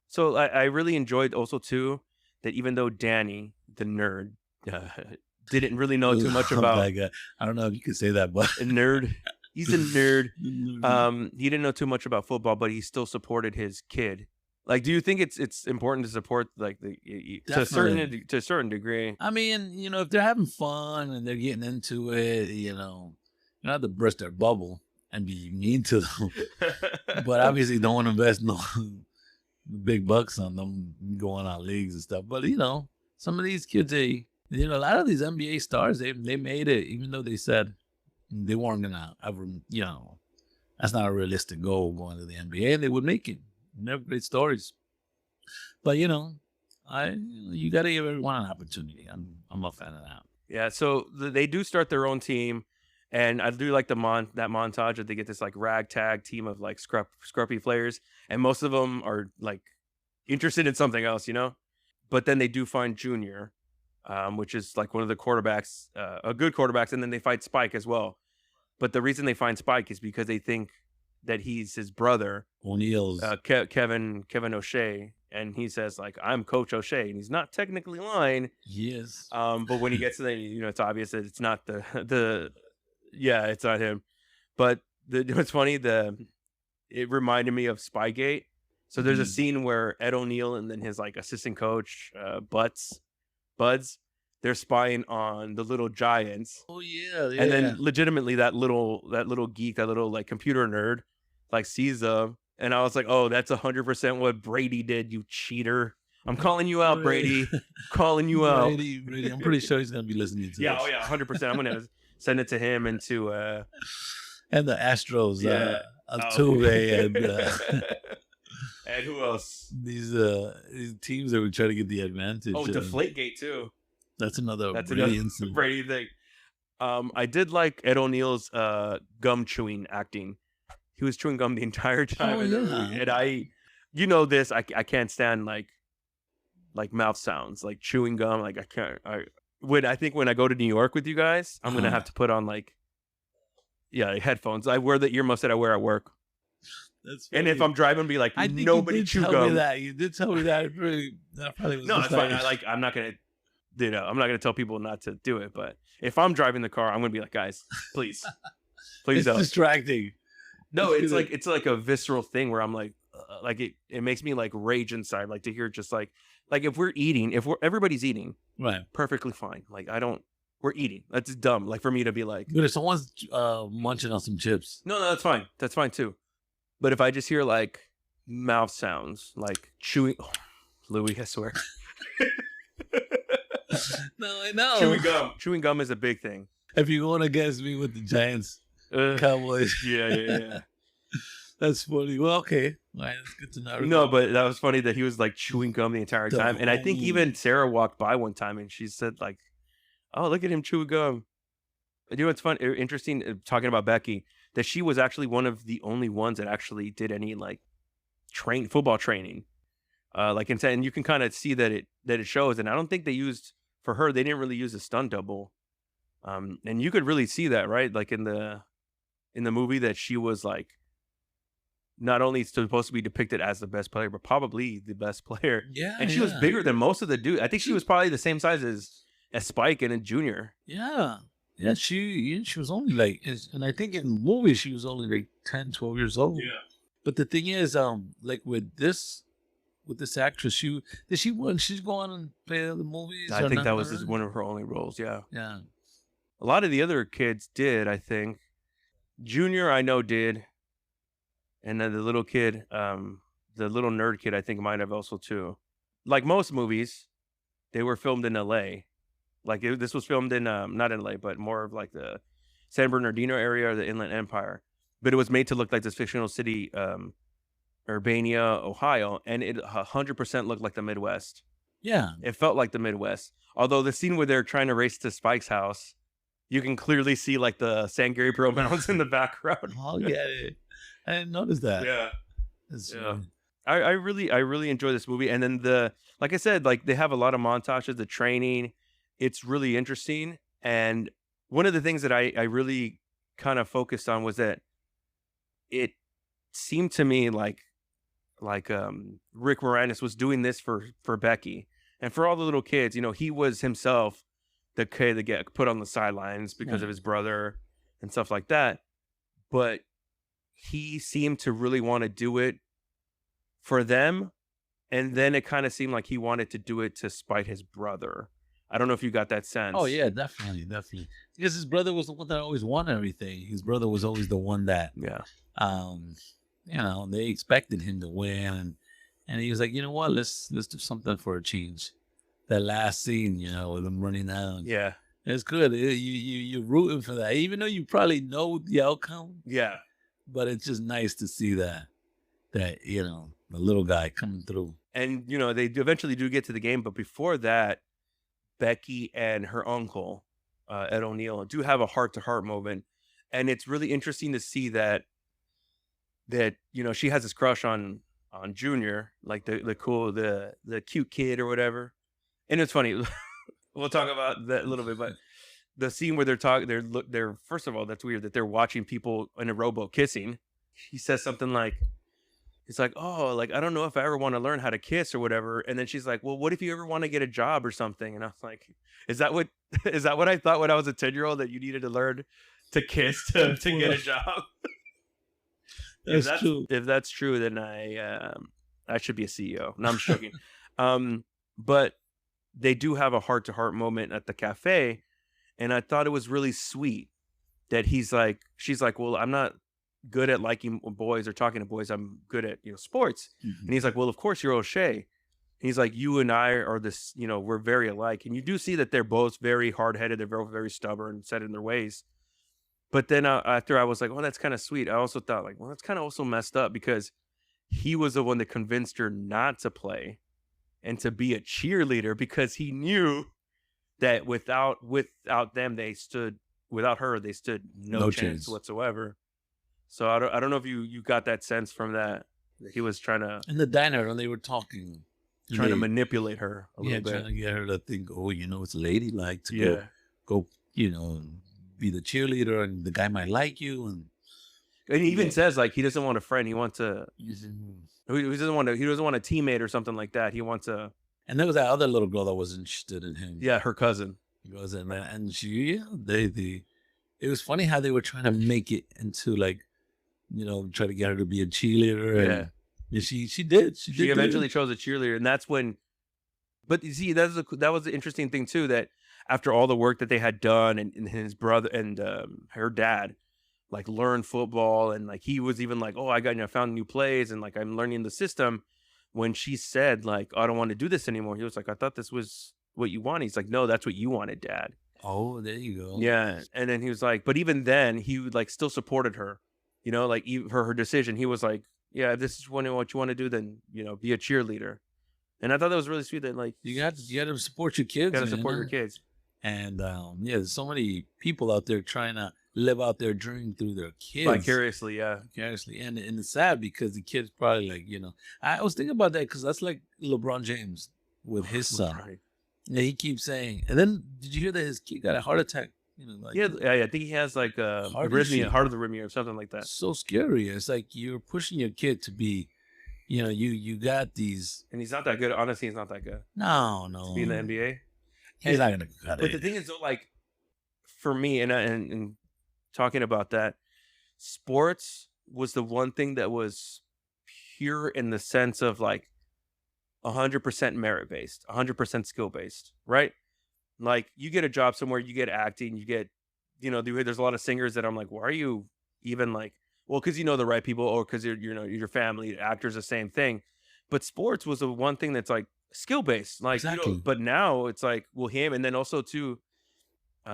So I really enjoyed also too that even though Danny, the nerd, didn't really know too much about. I don't know if you could say that, but a nerd. He's a nerd. He didn't know too much about football, but he still supported his kid. Like, do you think it's important to support to a certain degree? I mean, if they're having fun and they're getting into it, you don't have to burst their bubble and be mean to them. But obviously, don't want to invest no big bucks on them going on leagues and stuff. But some of these kids, a lot of these NBA stars, they made it, even though they said they weren't gonna ever, that's not a realistic goal going to the NBA. They would make it. Never great stories. But you got to give everyone an opportunity. I'm a fan of that. Yeah. So they do start their own team, and I do like that montage that they get this like ragtag team of like scruffy players, and most of them are like interested in something else, But then they do find Junior, which is like one of the quarterbacks, a good quarterbacks, and then they fight Spike as well. But the reason they find Spike is because they think that he's his brother, O'Neill's Kevin O'Shea, and he says like, I'm Coach O'Shea, and he's not technically lying. Yes. But when he gets to it's obvious that it's not it's not him. But what's funny, it reminded me of Spygate. So there's a scene where Ed O'Neill and then his like assistant coach, Buds, they're spying on the little giants. Oh yeah. And then legitimately that little geek, that little like computer nerd, like sees them, and I was like, oh, that's 100% what Brady did, you cheater. I'm calling you out, Brady. Calling you out. Brady. I'm pretty sure he's gonna be listening to this. Oh yeah, 100%. I'm gonna send it to him and to and the Astros, Altuve and and who else? These teams that would try to get the advantage. Oh, Deflategate too. That's another Brady thing. I did like Ed O'Neill's gum chewing acting. He was chewing gum the entire time. And I this, I can't stand like mouth sounds, like chewing gum. Like I can't. When I go to New York with you guys, I'm gonna have to put on headphones. I wear the earmuffs that I wear at work. That's And if funny. I'm driving, be like, I think you nobody did chew tell me gum. that. You did tell me that. It really, that probably was No, just it's fine. like, I'm not gonna, I'm not gonna tell people not to do it. But if I'm driving the car, I'm gonna be like, guys, please, please it's don't. distracting. No, It's gonna, it's like a visceral thing where I'm like it makes me like rage inside, like to hear just like if we're eating, if we're everybody's eating, right. perfectly fine. Like I don't, we're eating. That's dumb. Like for me to be like, But if someone's munching on some chips, no, no, that's fine. That's fine too. But if I just hear like mouth sounds, like chewing, oh, Louis, I swear, no, I know. chewing gum is a big thing. If you're going against me with the Giants, Cowboys, Yeah. that's funny. Well, okay, all right, that's good to know. No, but that was funny that he was like chewing gum the entire The time. And I think whole- even Sarah walked by one time and she said like, "Oh, look at him chew gum." You know what's fun, interesting, talking about Becky, that she was actually one of the only ones that actually did any like football training. Like and you can kind of see that it shows. And I don't think they used for her. They didn't really use a stunt double. And you could really see that, right? Like in the movie that she was like not only supposed to be depicted as the best player, but probably the best player. Yeah, And she was bigger than most of the dude. I think she was probably the same size as Spike and a Junior. Yeah. Yeah, she was only like, and I think in movies she was only like 10, 12 years old. Yeah. But the thing is, like with this actress, she's going and play other movies? I or think not that was really? one of her only roles. Yeah. Yeah. A lot of the other kids did, I think. Junior, I know, did. And then the little kid, the little nerd kid, I think might have also too. Like most movies, they were filmed in LA. Like this was filmed in, not in LA, but more of like the San Bernardino area or the Inland Empire. But it was made to look like this fictional city, Urbania, Ohio. And it 100% looked like the Midwest. Yeah. It felt like the Midwest. Although the scene where they're trying to race to Spike's house, you can clearly see like the San Gabriel Mountains in the background. I'll get it. I didn't notice that. Yeah. It's, Yeah. I really enjoy this movie. And then like I said, like they have a lot of montages, the training. It's really interesting. And one of the things that I really kind of focused on was that it seemed to me like Rick Moranis was doing this for Becky and for all the little kids. You know, he was himself the kid that get put on the sidelines because of his brother and stuff like that. But he seemed to really want to do it for them. And then it kind of seemed like he wanted to do it to spite his brother. I don't know if you got that sense. Oh yeah, definitely. Because his brother was the one that always won everything. His brother was always the one that, Yeah. they expected him to win, and he was like, you know what, let's do something for a change. That last scene, with him running out, Yeah. it's good. You're rooting for that, even though you probably know the outcome. Yeah. But it's just nice to see that the little guy coming through. And, they eventually do get to the game. But before that, Becky and her uncle, Ed O'Neill, do have a heart-to-heart moment. And it's really interesting to see that she has this crush on Junior, like the cool, the cute kid or whatever. And it's funny. We'll talk about that a little bit, but the scene where they're first of all, that's weird that they're watching people in a rowboat kissing. He says something like, it's like, oh, like, I don't know if I ever want to learn how to kiss or whatever. And then she's like, well, what if you ever want to get a job or something? And I was like, is that what I thought when I was a 10-year-old, that you needed to learn to kiss to get a job? That's true. If that's true, then I should be a CEO. No, I'm joking. But they do have a heart-to-heart moment at the cafe. And I thought it was really sweet that she's like, well, I'm not good at liking boys or talking to boys. I'm good at, sports. Mm-hmm. And he's like, well, of course you're O'Shea. And he's like, you and I are this, we're very alike. And you do see that they're both very hard-headed. They're both very stubborn, set in their ways. But then after I was like, oh, that's kind of sweet. I also thought like, well, that's kind of also messed up because he was the one that convinced her not to play and to be a cheerleader because he knew that without them, without her, they stood no chance whatsoever. So I don't know if you got that sense from that he was trying to in the diner when they were talking, to manipulate her a little bit, trying to get her to think, oh, it's ladylike to go, be the cheerleader, and the guy might like you, and And he even Yeah. says like he doesn't want a friend. He wants a Mhm. he doesn't want a teammate or something like that. He wants a And there was that other little girl that was interested in him. yeah, her cousin. He goes in there, and she, yeah, they. It was funny how they were trying to make it into like, try to get her to be a cheerleader, Yeah. and yeah, she did. She She did eventually good. chose a cheerleader, and that's when. But you see, that was the interesting thing too. That after all the work that they had done, and his brother and her dad, like learned football, and like he was even like, oh, I got found new plays, and like I'm learning the system. When she said like, oh, I don't want to do this anymore, he was like, I thought this was what you wanted. He's like, no, that's what you wanted, Dad. Oh, there you go. Yeah, and then he was like, but even then, he would like still supported her, like even for her decision. He was like, yeah, if this is what you want to do, then be a cheerleader. And I thought that was really sweet. That like You got to support your you kids, got to man. support your kids And yeah, there's so many people out there trying to live out their dream through their kids. vicariously. Yeah, Vicariously. And it's sad because the kid's probably like, I was thinking about that because that's like LeBron James with his son. right. Yeah, he keeps saying. And then did you hear that his kid got a heart attack? Like Yeah, I think he has like a Heart arrhythmia, issue. heart of the arrhythmia, or something like that. so scary. It's like you're pushing your kid to be, you got these. And he's not that good. Honestly, he's not that good No, to be in the NBA. He's not gonna cut But the it. thing is, though, like for me, and talking about that, sports was the one thing that was pure in the sense of like 100% merit based, 100% skill based, right? Like you get a job somewhere, you get acting, you get, there's a lot of singers that I'm like, why are you even like, well, because you know the right people, or because your family, actors, the same thing. But sports was the one thing that's like skill based, like Exactly. But now it's like, well, him, and then also too,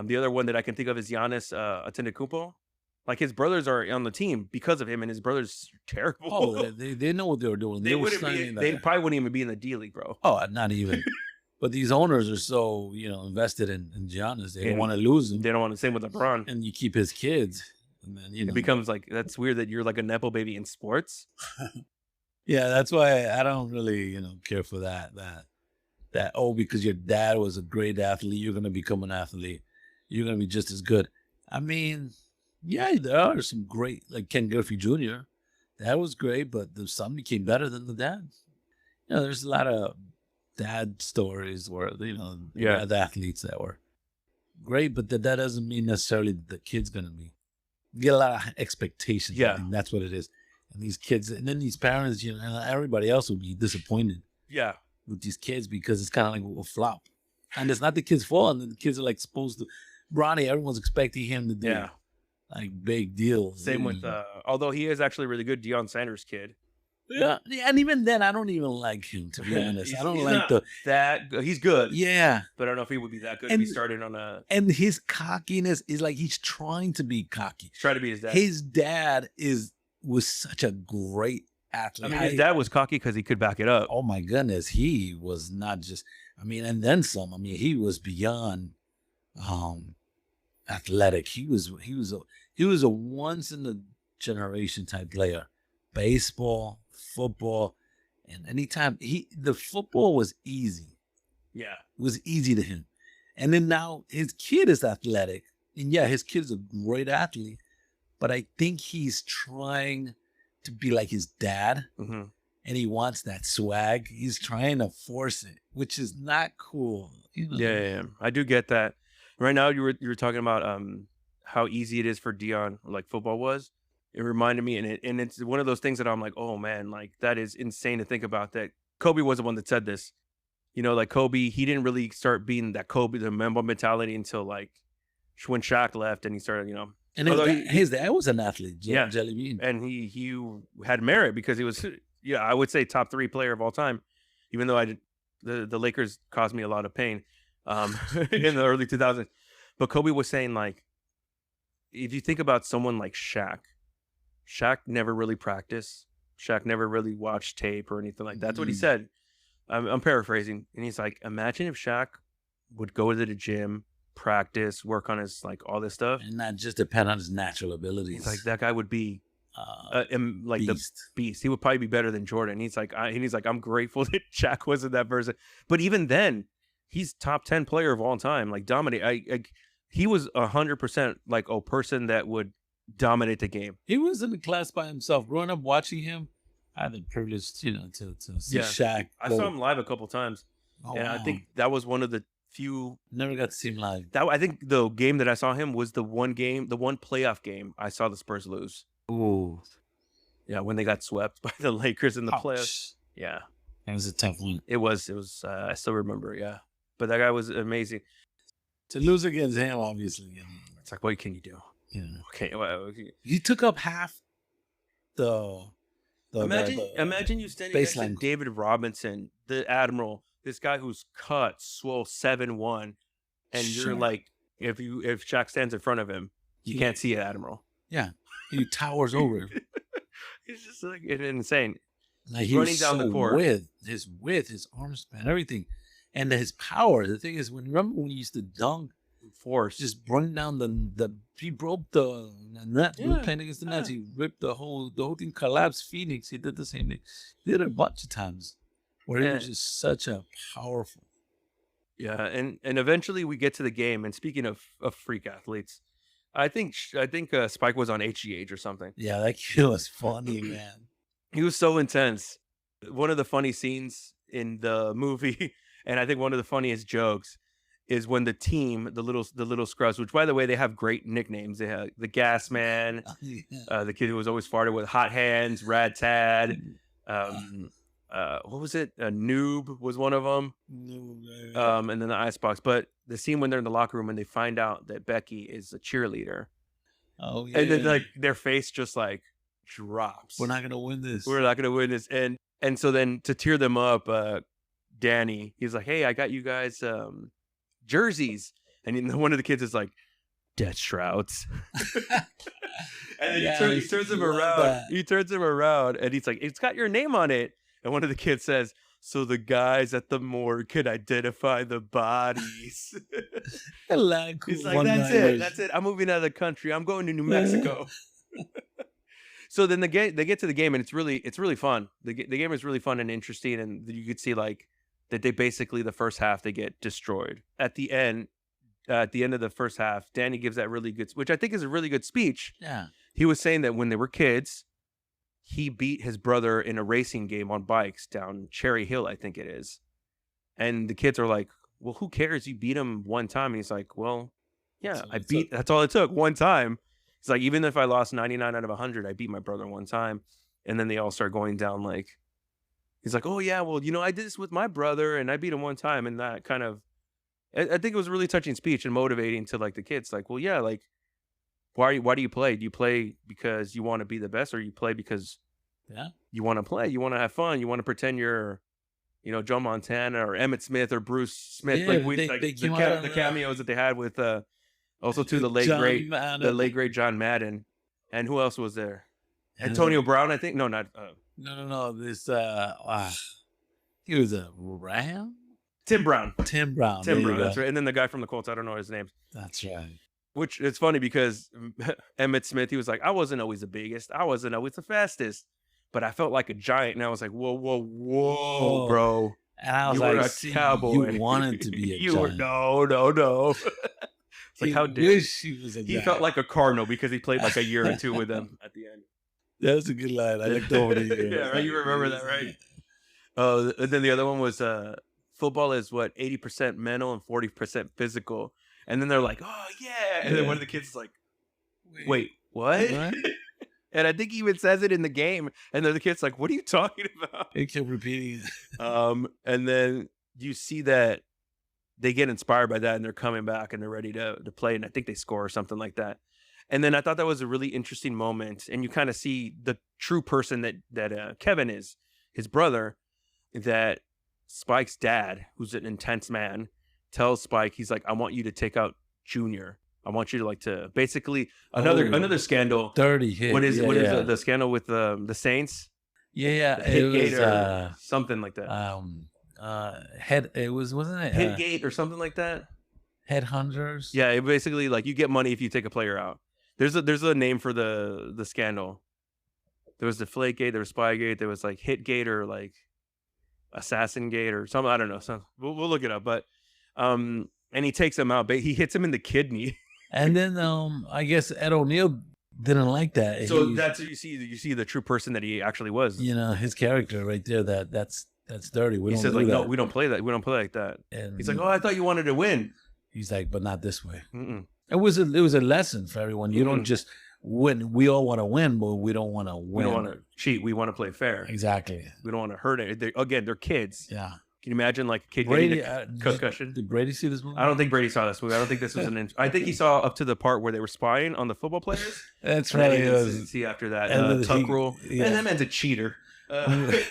the other one that I can think of is Giannis Antetokounmpo. Like his brothers are on the team because of him, and his brothers are terrible. Oh, they know what they were doing. They were wouldn't be. signing They that. probably wouldn't even be in the D League, bro. Oh, not even. But these owners are so invested in Giannis. They don't And want to lose him, They don't want to same with LeBron. and you keep his kids, and then It becomes like that's weird that you're like a nepo baby in sports. Yeah, that's why I don't really care for that. Because your dad was a great athlete, you're gonna become an athlete. You're gonna be just as good. I mean, yeah, there are some great like Ken Griffey Jr. That was great, but the son became better than the dad. There's a lot of dad stories where Yeah. the athletes that were great, but that doesn't mean necessarily that the kid's gonna be. You get a lot of expectations. Yeah. I think that's what it is. And these kids, and then these parents, and everybody else will be disappointed Yeah. with these kids because it's kind of like a flop. And it's not the kid's fault. And the kids are like supposed to. Bronny, everyone's expecting him to do Yeah. like big deals. Same with although he is actually really good, Deion Sanders' kid. yeah, and even then, I don't even like him, to be honest. I don't He's like not the that good. He's good, yeah. but I don't know if he would be that good And- if he started on a And his cockiness is like he's trying to be cocky. try to be his dad. His dad was such a great I athlete. mean, his dad was cocky because he could back it up. Oh my goodness, he was not just. I mean, and then some. I mean, he was beyond athletic. He was a once in a generation type player. Baseball, football, and anytime the football was easy. Yeah. It was easy to him. And then now his kid is athletic. And yeah, his kid is a great athlete, but I think he's trying to be like his dad. hmm And he wants that swag. He's trying to force it, which is not cool. Yeah. I do get that. Right now, you were talking about how easy it is for Dion, like football was. It reminded me, and it's one of those things that I'm like, oh man, like that is insane to think about. That Kobe was the one that said this. Like Kobe, he didn't really start being that Kobe, the Mamba mentality, until like when Shaq left, and he started, And although his dad was an athlete, Yeah. Jelly Bean. and he had merit because he was, yeah, I would say top 3 player of all time, even though the Lakers caused me a lot of pain in the early 2000s. But Kobe was saying, like, if you think about someone like Shaq never really practiced. Shaq never really watched tape or anything like that. That's what he Mm. said. I'm paraphrasing, and he's like, imagine if Shaq would go to the gym, practice, work on his like all this stuff. And not just depend on his natural abilities. He's like, that guy would be like beast. the beast. He would probably be better than Jordan. He's like, I'm grateful that Shaq wasn't that person. But even then, he's top 10 player of all time. Like dominate. He was 100% like a person that would dominate the game. He was in the class by himself. Growing up watching him, I had the privilege, to see Shaq. I saw him live a couple times, Oh, and I wow. think that was one of the few. Never got to see him live. That I think the game that I saw him was the one playoff game I saw the Spurs lose. Ooh. Yeah, when they got swept by the Lakers in the playoffs. Ouch. Yeah, That was a tough one. it was. I still remember. Yeah, but that guy was amazing. To lose against him, obviously. It's like, what can you do? Yeah. Okay, well, okay. He took up half the Imagine you standing next to baseline. David Robinson, the Admiral, this guy who's cut, swole 7'1", and you're Sure. like, if Shaq stands in front of him, you can't see Admiral. Yeah. He towers over. It's just like insane. Like he Running was down the so court. width, his arm span, everything. And his power. The thing is, remember when he used to dunk, Force. just running down he broke the net. We were Yeah, playing against the Nets. yeah. He ripped the whole thing, collapsed Phoenix. He did the same thing. He did it a bunch of times where he was just such a powerful. Yeah, and eventually we get to the game. And speaking of freak athletes, I think Spike was on HGH or something. Yeah, that kid was funny, man. He was so intense. One of the funny scenes in the movie, and I think one of the funniest jokes, is when the team, the little scrubs, which by the way they have great nicknames. They have the Gas Man, Yeah. the kid who was always farted with, Hot Hands, Rad Tad. What was it? Noob was one of them. And then the Icebox. But the scene when they're in the locker room and they find out that Becky is a cheerleader, Oh yeah. and then like their face just like drops. We're not gonna win this. We're not gonna win this. And so then to tear them up, Danny, he's like, "Hey, I got you guys jerseys," and then one of the kids is like, "Death Shrouds." And then Yeah, he turns him I love around. that. He turns him around, and he's like, "It's got your name on it." And one of the kids says, "So the guys at the morgue could identify the bodies." I like He's like, "That's it. I'm moving out of the country. I'm going to New Mexico." So then they get to the game, and it's really fun. The game is really fun and interesting, and you could see like that they basically the first half they get destroyed. At the end of the first half, Danny gives that really good, which I think is a really good speech. Yeah. He was saying that when they were kids, he beat his brother in a racing game on bikes down Cherry Hill, I think it is. And the kids are like, "Well, who cares? You beat him one time." And he's like, "Well, yeah, that's all it took, one time." It's like, even if I lost 99 out of 100, I beat my brother one time. And then they all start going down like, he's like, "Oh yeah, well, I did this with my brother and I beat him one time." And that kind of, I think it was a really touching speech and motivating to like the kids. Like, well, yeah, like, why do you play? Do you play because you want to be the best, or you play because you want to play? You want to have fun. You want to pretend you're, Joe Montana or Emmett Smith or Bruce Smith. Yeah, like they came out on the cameos that they had with also to the late great John Madden, and who else was there? Antonio Brown, I think. No, not No. This he was a Ram. Tim Brown. Tim Brown. Tim there you Brown. go. That's right. And then the guy from the Colts. I don't know his name. That's right. Which it's funny because Emmett Smith, he was like, "I wasn't always the biggest. I wasn't always the fastest, but I felt like a giant." And I was like, whoa, bro. And I was You were like, a "See, cowboy. you wanted to be a You giant." were no. It's like, He how dare wish he was a he giant. felt like a cardinal because he played like a year or two with them at the end. That was a good line. I looked over the years. Yeah, right. You remember that, right? And then the other one was football is what, 80% mental and 40% physical. And then they're like, "Oh yeah," and then one of the kids is like, "Wait, what?" What? And I think he even says it in the game. And then the kid's like, "What are you talking about?" He kept repeating it. And then you see that they get inspired by that and they're coming back and they're ready to play. And I think they score or something like that. And then I thought that was a really interesting moment. And you kind of see the true person that Kevin is, his brother, that Spike's dad, who's an intense man, tells Spike, he's like, "I want you to take out Junior. I want you to to basically another scandal." Dirty hit. What is yeah. the scandal with the Saints? Yeah. The It Hitgate was or something like that. wasn't it Hitgate or something like that. Headhunters? Yeah, it basically like you get money if you take a player out. There's a name for the scandal. There was the Flakegate, there was Spygate, there was like Hitgate or like Assassin Gate or something. I don't know. So we'll look it up. But and he takes him out, but he hits him in the kidney. And then I guess Ed O'Neill didn't like that. So that's what you see the true person that he actually was. His character right there. That's dirty. We He don't said do like, no, that. we don't play that. We don't play like that. And He's like, oh, I thought you wanted to win. he's like, but not this way. Mm-mm. It was a lesson for everyone. You don't Mhm. just win. We all want to win, but we don't want to win. We don't want to cheat. We want to play fair. Exactly. We don't want to hurt it. They're kids. Yeah. Can you imagine like a kid Brady, getting a concussion? did Brady see this movie? I don't think Brady saw this movie. I don't think this was I think he saw up to the part where they were spying on the football players. That's And then right. he It didn't was, see after that and then tuck he- rule. yeah. Man, that man's a cheater.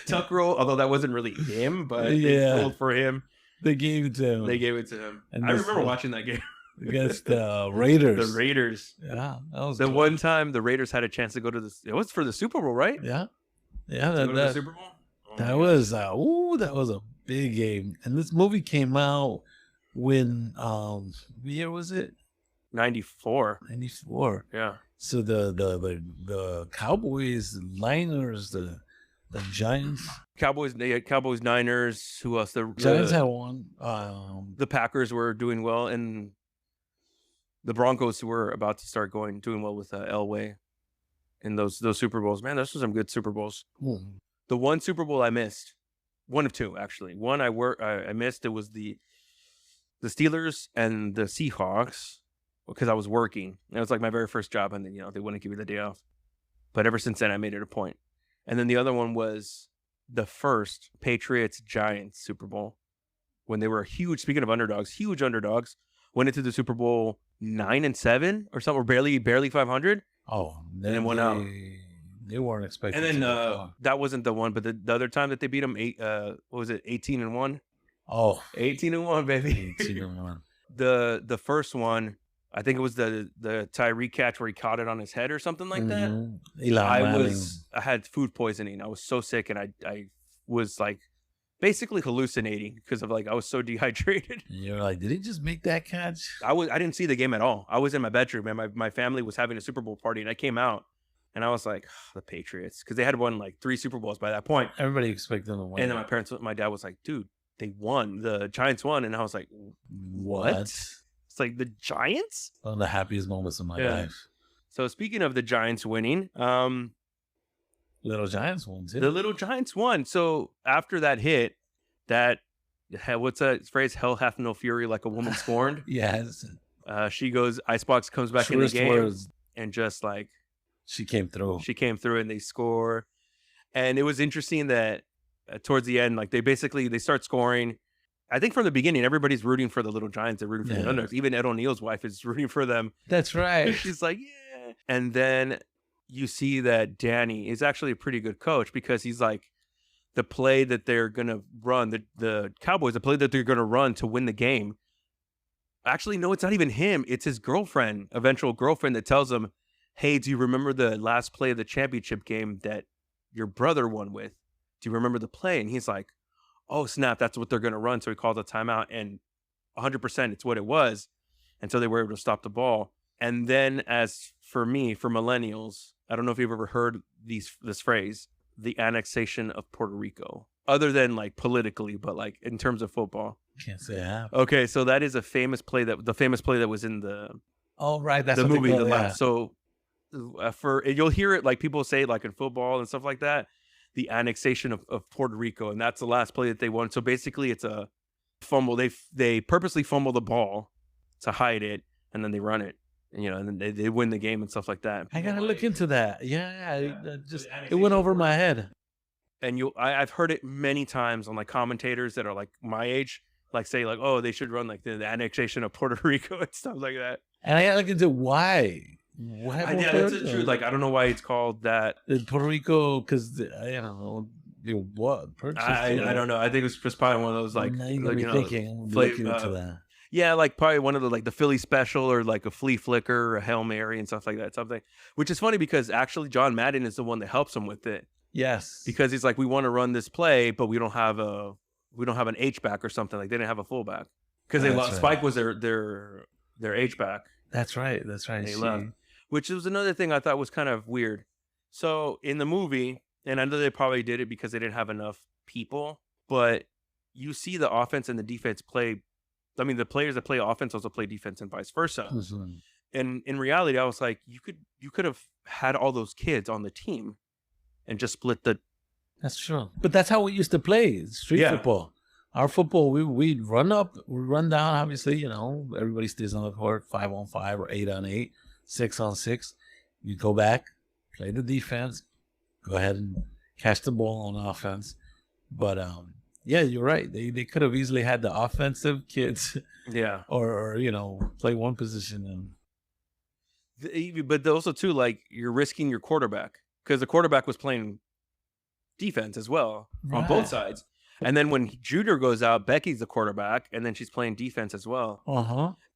Tuck rule, although that wasn't really him, but they Yeah. pulled for him. they gave it to him. They gave it to him. And I this- remember watching that game. against the Raiders. The Raiders. Yeah, that was The cool. one time the Raiders had a chance to go to it was for the Super Bowl, right? Yeah, To go to the Super Bowl. Oh my that God. was that was a big game. And this movie came out when what year was it? 94. 94. Yeah. So the Cowboys, the Niners, the Giants. Cowboys. They had Cowboys, Niners. Who else? Giants had one. The Packers were doing well, and the Broncos were about to start doing well with Elway in those Super Bowls. Man, those were some good Super Bowls. The one Super Bowl I missed, one of two actually. One I missed. It was the Steelers and the Seahawks because I was working. It was like my very first job, and then they wouldn't give me the day off. But ever since then, I made it a point. And then the other one was the first Patriots Giants Super Bowl when they were huge. Speaking of underdogs, huge underdogs, went into the Super Bowl 9-7 or something, or barely 500. Oh, then went out. They weren't expecting. And then to go far. that wasn't the one, but the other time that they beat them, what was it, 18-1? Oh, 18-1, baby. 18-1. The first one, I think it was the Tyreek catch where he caught it on his head or something like that. Mhm. Eli Manning. I had food poisoning. I was so sick, and I was like basically hallucinating because of I was so dehydrated. And you're like, did he just make that catch? I didn't see the game at all. I was in my bedroom, and my family was having a Super Bowl party, and I came out, and I was like, the Patriots, because they had won like 3 Super Bowls by that point. Everybody expected them to win. And then my dad was like, dude, they won. The Giants won, and I was like, what? It's like the Giants? One of the happiest moments of my life. So speaking of the Giants winning, Little Giants won too. the Little Giants won. So after that hit, what's that phrase? Hell hath no fury like a woman scorned. Yes. She goes, Icebox comes back in the Truest game words. and just like She came through. she came through and they score. And it was interesting that towards the end, like they start scoring. I think from the beginning, everybody's rooting for the Little Giants. They're rooting for the underdogs. Even Ed O'Neill's wife is rooting for them. That's right. She's like, yeah. And then you see that Danny is actually a pretty good coach because he's like, the play that they're going to run, the Cowboys, the play that they're going to run to win the game. Actually, no, it's not even him. It's his girlfriend, eventual girlfriend, that tells him, hey, do you remember the last play of the championship game that your brother won with? Do you remember the play? And he's like, oh, snap, that's what they're going to run. So he calls a timeout, and 100% it's what it was. And so they were able to stop the ball. And then as for me, for millennials, I don't know if you've ever heard this phrase, the annexation of Puerto Rico, other than like politically, but like in terms of football. Can't say I have. Okay, so that is the famous play that was in the Oh, right. That's the what they movie. call it, yeah. So you'll hear it like people say it like in football and stuff like that, the annexation of Puerto Rico, and that's the last play that they won. So basically, it's a fumble. They purposely fumble the ball to hide it, and then they run it. And then they win the game and stuff like that. I gotta look into that. Yeah, it went over my head. And I've heard it many times on like commentators that are like my age, like say like, oh, they should run like the annexation of Puerto Rico and stuff like that. And I gotta look into why. What happened? Yeah, that's the truth. Like, I don't know why it's called that. In Puerto Rico, because I don't know. What purchased I don't know. I think it was just probably one of those like, now you're gonna be thinking. I'm looking into that. Yeah, like probably one of the Philly special or like a flea flicker or a Hail Mary and stuff like that. Something, which is funny because actually John Madden is the one that helps him with it. Yes, because he's like, we want to run this play, but we don't have an H back or something. Like they didn't have a fullback because they lost. Spike was their H back. That's right. That's right. They left, which was another thing I thought was kind of weird. So in the movie, and I know they probably did it because they didn't have enough people, but you see the offense and the defense play. I mean, the players that play offense also play defense and vice versa. Mm-hmm. And in reality, I was like, you could have had all those kids on the team and just split the That's true. But that's how we used to play street Yeah. football. Our football, we'd run up, we'd run down. Obviously, you know, everybody stays on the court, 5-on-5 or 8-on-8, 6-on-6. You go back, play the defense, go ahead and catch the ball on offense. But yeah, you're right. They could have easily had the offensive kids, Yeah. or you know, play one position and. But also too, like, you're risking your quarterback because the quarterback was playing defense as well on both sides. And then when Junior goes out, Becky's the quarterback, and then she's playing defense as well.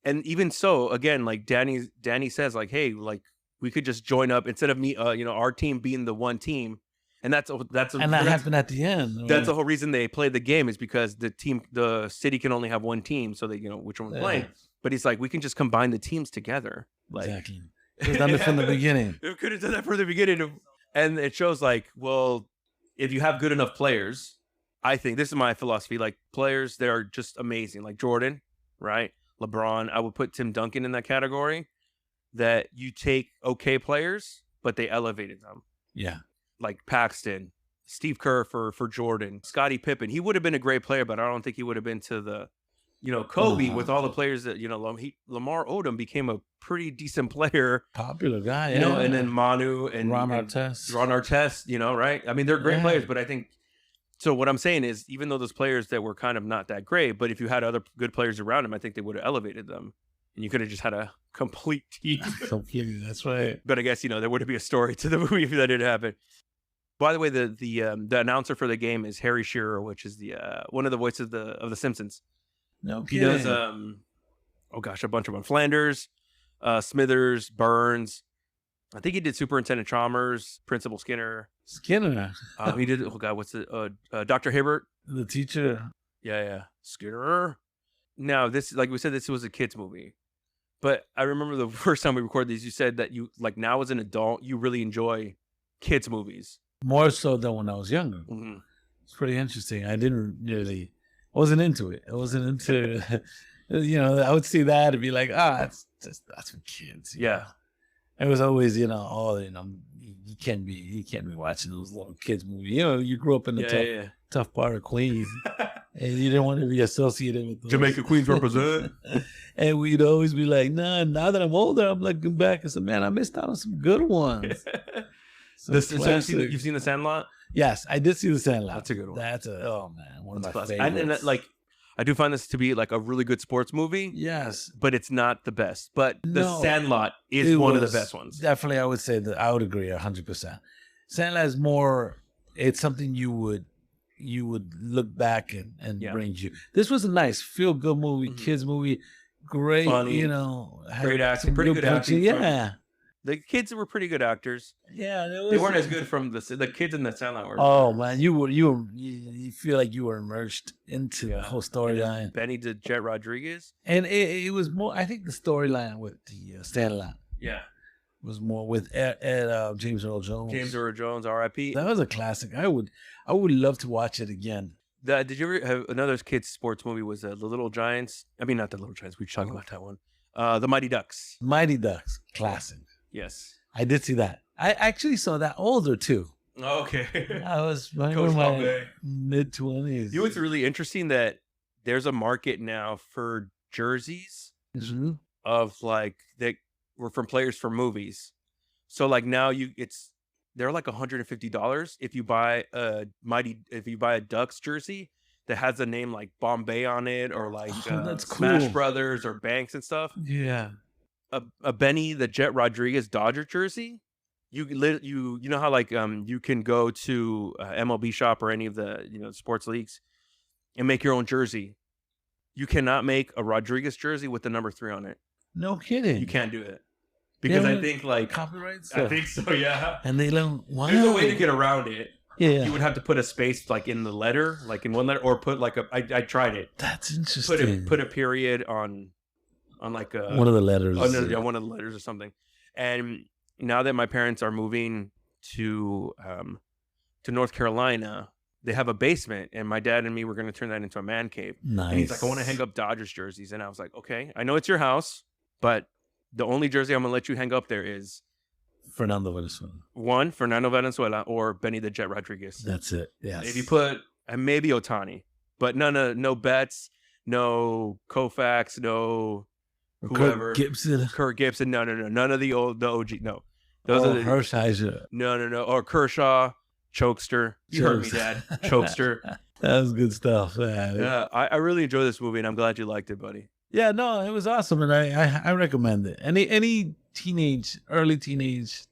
And even so, again, like Danny says, like, hey, like, we could just join up instead of me, you know, our team being the one team. And that happened at the end. That's the whole reason they played the game, is because the city can only have one team, so they, you know, which one we're playing. But he's like, we can just combine the teams together. Like, exactly. We've done it from the beginning. We could have done that from the beginning. And it shows, like, well, if you have good enough players, I think this is my philosophy, like, players that are just amazing, like Jordan, right? LeBron. I would put Tim Duncan in that category, that you take okay players, but they elevated them. Yeah. Like Paxton, Steve Kerr for Jordan, Scottie Pippen. He would have been a great player, but I don't think he would have been to the, you know, Kobe with all the players that, you know, Lamar Odom became a pretty decent player. Popular guy, you know, and then Manu and Ron Artest. Ron Artest, you know, right? I mean, they're great players, but I think, so what I'm saying is, even though those players that were kind of not that great, but if you had other good players around them, I think they would have elevated them. And you could have just had a complete team. Completely, that's right. But I guess, you know, there would be a story to the movie if that didn't happen. By the way, the announcer for the game is Harry Shearer, which is the one of the voices of the Simpsons. No He kidding. does oh gosh, a bunch of them. Flanders, Smithers, Burns. I think he did Superintendent Chalmers, Principal Skinner. Skinner. He did, oh god, what's it? Dr. Hibbert. The teacher. Yeah. Skinner. Now, this, like we said, this was a kid's movie. But I remember the first time we recorded these, you said that you, like, now as an adult, you really enjoy kids' movies. More so than when I was younger. Mm-hmm. It's pretty interesting. I wasn't into it. I wasn't into, you know, I would see that and be like, that's for kids. Yeah. It was always, you know, you can't be watching those little kids movies. You know, you grew up in the tough part of Queens, and you didn't want to be associated with those. Jamaica Queens represent. And we'd always be like, nah, now that I'm older, I'm looking back and say, man, I missed out on some good ones. So you've seen The Sandlot? Yes, I did see The Sandlot. That's a good one. Oh man, one of my favorites. And like, I do find this to be like a really good sports movie. Yes, but it's not the best. But The Sandlot is one of the best ones. Definitely, I would say that I would agree 100%. Sandlot is more. It's something you would look back and brings you. This was a nice feel good movie, kids movie, great, funny, you know, great acting, pretty good acting. Yeah. The kids were pretty good actors. Yeah, they weren't as good from the kids in The Sandlot were. Oh man, you feel like you were immersed into the whole storyline. Benny the Jet Rodriguez, and it was more. I think the storyline with the Sandlot, was more with James Earl Jones. James Earl Jones, R.I.P. That was a classic. I would love to watch it again. Did you ever have another kids sports movie? Was The Little Giants? I mean, not The Little Giants. We were talking about that one. The Mighty Ducks. Mighty Ducks, classic. Yes. I did see that. I actually saw that older too. Okay. I was in my mid-20s. You know what's really interesting? That there's a market now for jerseys of like that were from players from movies. So like now they're like $150 if you buy a Ducks jersey that has a name like Bombay on it, or like that's Smash cool. Brothers or Banks and stuff. Yeah. A Benny the Jet Rodriguez Dodger jersey, you know how like you can go to MLB Shop or any of the sports leagues and make your own jersey. You cannot make a Rodriguez jersey with the number 3 on it. No kidding. You can't do it because I think like copyrights. I think so, yeah. And they don't. Wow. There's a way to get around it. Yeah. You would have to put a space like in the letter, like in one letter, or put like I tried it. That's interesting. Put a period on like one of the letters. Oh, no, one of the letters or something. And now that my parents are moving to North Carolina, they have a basement, and my dad and me were going to turn that into a man cave. Nice. And he's like, I want to hang up Dodgers jerseys, and I was like, okay, I know it's your house, but The only jersey I'm gonna let you hang up there is Fernando Venezuela. one Fernando Valenzuela or Benny the Jet Rodriguez. That's it. Yes. If you put and maybe Otani, but no Betts, no Koufax, no whoever. Kirk Gibson. No, none of the OG. No, those are the Hershiser. No, or Kershaw, Chokester. You heard me, Dad. Chokester. That was good stuff. Yeah, I really enjoy this movie, and I'm glad you liked it, buddy. Yeah, no, it was awesome, and I recommend it. Any early teenage,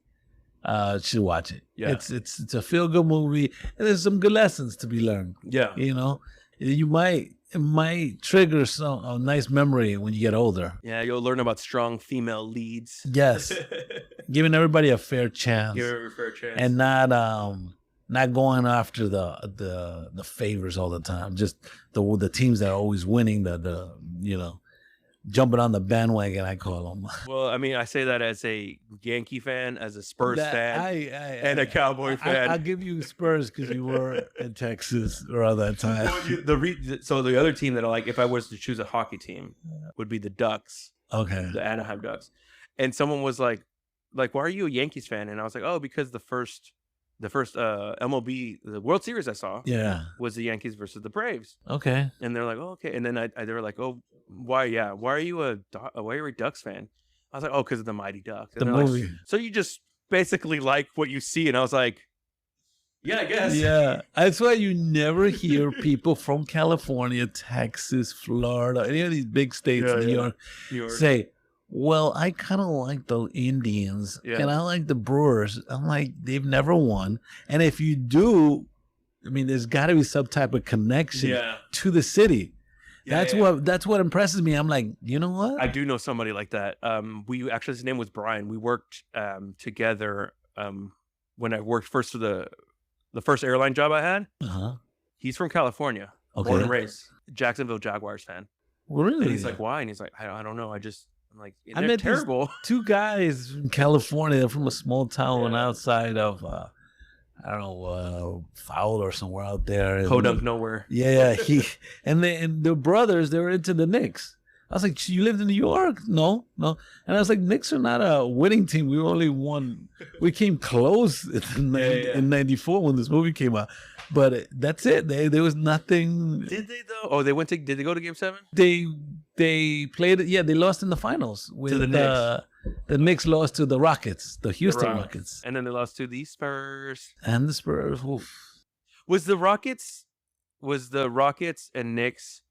should watch it. Yeah, it's a feel good movie, and there's some good lessons to be learned. Yeah, you know, it might trigger a nice memory when you get older. Yeah, you'll learn about strong female leads. Yes, giving everybody a fair chance. Give everybody a fair chance, and not going after the favors all the time. Just the teams that are always winning. Jumping on the bandwagon, I call them. Well, I mean, I say that as a Yankee fan, as a Spurs fan, and a Cowboy fan. I'll give you Spurs because you were in Texas around that time. So the other team that I like, if I was to choose a hockey team, would be the Ducks. Okay. The Anaheim Ducks. And someone was like, why are you a Yankees fan? And I was like, oh, because the first MLB, the World Series I saw, was the Yankees versus the Braves. Okay. And they're like, oh, okay. And then they were like, oh, why? Yeah, why are you a Ducks fan? I was like, oh, because of the Mighty Ducks. And the movie. Like, so you just basically like what you see, and I was like, yeah, I guess. Yeah, that's why you never hear people from California, Texas, Florida, any of these big states, New York, say, well, I kind of like the Indians and I like the Brewers. I'm like, they've never won. And if you do, I mean, there's got to be some type of connection to the city. That's what impresses me. I'm like, you know what? I do know somebody like that. We actually, his name was Brian. We worked together when I worked first for the first airline job I had. He's from California, born and raised, Jacksonville Jaguars fan. Really? And he's like, why? And he's like, I don't know. I'm like, I met terrible. Two guys from California. They're from a small town outside of, I don't know, Fowl or somewhere out there. Podunk nowhere. Yeah, and the brothers, they were into the Knicks. I was like, you lived in New York? No. And I was like, Knicks are not a winning team. We only won. We came close in 94 when this movie came out. But that's it. There was nothing. Did they though? Oh, did they go to Game 7? They played it. Yeah, they lost in the finals with to the Knicks. The Knicks lost to the Rockets, the Houston Rockets, and then they lost to the Spurs. And the Spurs. Oof. Was the Rockets and Knicks?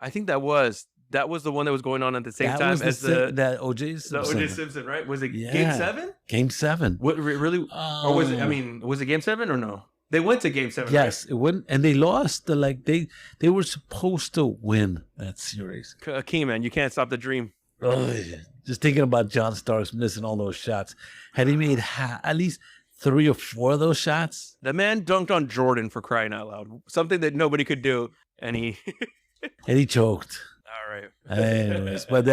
I think that was the one that was going on at the same time as that O.J. Simpson. The O.J. Simpson, right? Was it Game 7? Game 7. What really? Or was it? I mean, was it Game 7 or no? They went to Game 7. Yes, right? It went, and they lost. They were supposed to win that series. Key, man, you can't stop the dream. Just thinking about John Starks missing all those shots. Had he made at least 3 or 4 of those shots? The man dunked on Jordan, for crying out loud. Something that nobody could do, and he and he choked. All right. Anyways, but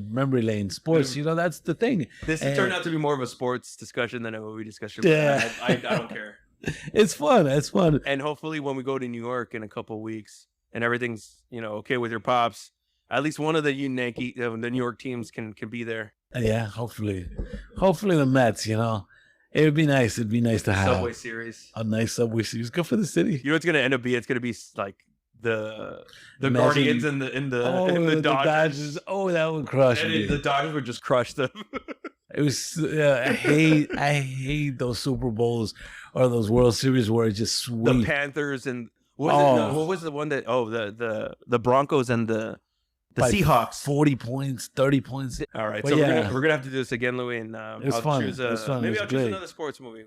memory lane, sports. That's the thing. This turned out to be more of a sports discussion than a movie discussion. Yeah, I don't care. It's fun. And hopefully, when we go to New York in a couple of weeks and everything's okay with your pops, at least one of the New York teams can be there. Yeah, hopefully the Mets. It would be nice. It'd be nice to have Subway Series. A nice Subway Series. Good for the city. You know what's gonna end up being? It's gonna be like the Guardians and the Dodgers. Oh, that would crush me. The Dodgers would just crush them. It was. I hate those Super Bowls or those World Series where it's just sweet. The Panthers and what was the one that? Oh, the Broncos and the Seahawks. 40 points, 30 points. All right, so we're gonna have to do this again, Louis. And it was fun. It was fun. Maybe I'll choose another sports movie.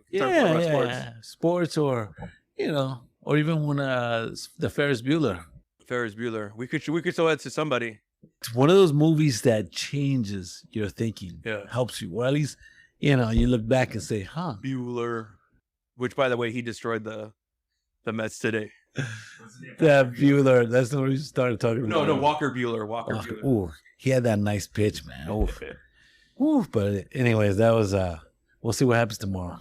Sports or or even when the Ferris Bueller. We could show that to somebody. It's one of those movies that changes your thinking. Yeah, helps you. Or at least you look back and say, "Huh." Bueller, which by the way, he destroyed the Mets today. That Bueller, that's the one we started talking about. No, Walker Bueller. Bueller. Ooh, he had that nice pitch, man. Ooh. But anyways, that was we'll see what happens tomorrow.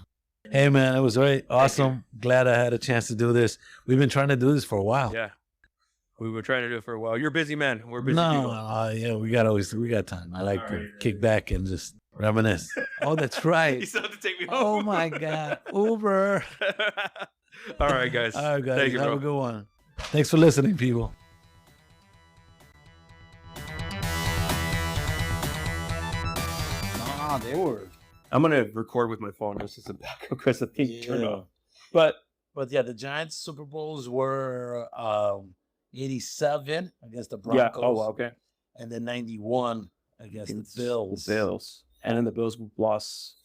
Hey man, it was awesome. Glad I had a chance to do this. We've been trying to do this for a while. Yeah. We were trying to do it for a while. You're a busy man. We're busy No, people. yeah, we got time. I like to kick back and just reminisce. Oh, that's right. You still have to take me Oh home. my God, Uber. All right, guys. All right, guys, Thank you, have bro. a good one. Thanks for listening, people. Nah, they were. I'm gonna record with my phone just as a backup because the thing turned Yeah. off. But But yeah, the Giants Super Bowls were 87 against the yeah, Broncos. oh well, okay. And then 91 against the Bills. The Bills, and then the Bills lost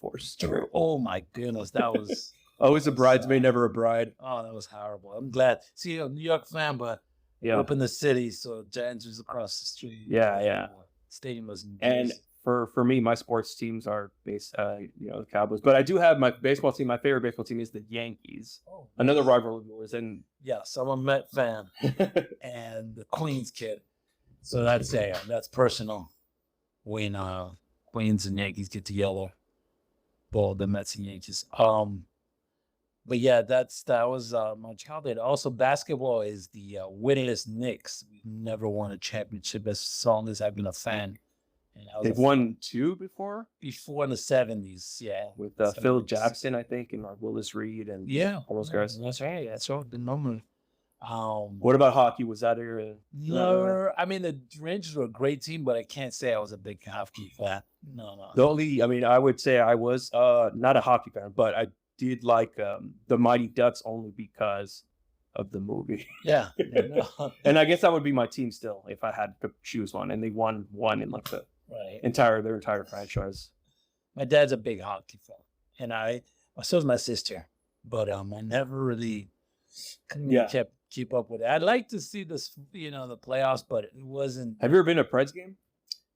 4 straight. Oh my goodness, that was Always a bridesmaid, never a bride. oh, that was horrible. I'm glad. See, I'm a New York fan, but Yeah, up in the city, so Giants was across the street. Yeah. Stadium was and for me, my sports teams are based, the Cowboys. But I do have my baseball team. My favorite baseball team is the Yankees. oh, Another rival of yours, and yes, I'm a Met fan and the Queens kid. So that's personal. When Queens and Yankees get together, both the Mets and Yankees. But yeah, that was my childhood. Also, basketball is the winningest Knicks. We've never won a championship as long as I've been a fan. And I was they've won 2 before before in the 70s. Yeah, with Phil 70s. Jackson, I think, and Willis Reed, and Yeah, all those guys. That's right. That's right. The number. What about hockey? Was that your? No, I mean the Rangers were a great team, but I can't say I was a big hockey fan. No. The only, I mean, I would say I was not a hockey fan, but I did like the Mighty Ducks only because of the movie. Yeah. No. And I guess that would be my team still if I had to choose one. And they won one in like the Right. their entire franchise. My dad's a big hockey fan, and so is my sister. But I never really keep up with it. I'd like to see this, the playoffs, but it wasn't. Have you ever been to a Preds game?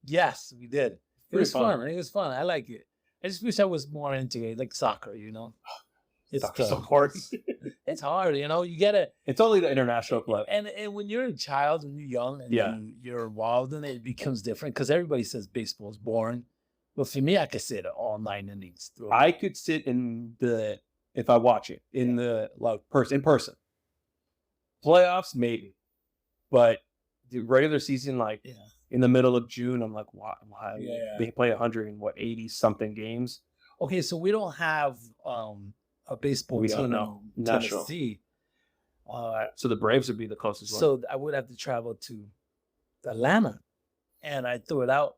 Yes, we did. It Pretty was fun. fun. It was fun. I like it. I just wish I was more into it, like soccer. It's Soccer's tough. so hard. It's hard. You get it. It's only the international club. And when you're a child and you're young and Yeah. you're involved in it, it becomes different because everybody says baseball is boring. But for me, I could sit all 9 innings through. I could sit if I watch it in the in person. Playoffs, maybe. But the regular season, in the middle of June, I'm like, why? Yeah. They play 180 something games. Okay, so we don't have a baseball We don't team know. in Not sure. Tennessee. So the Braves would be the closest one. So I would have to travel to Atlanta, and I threw it out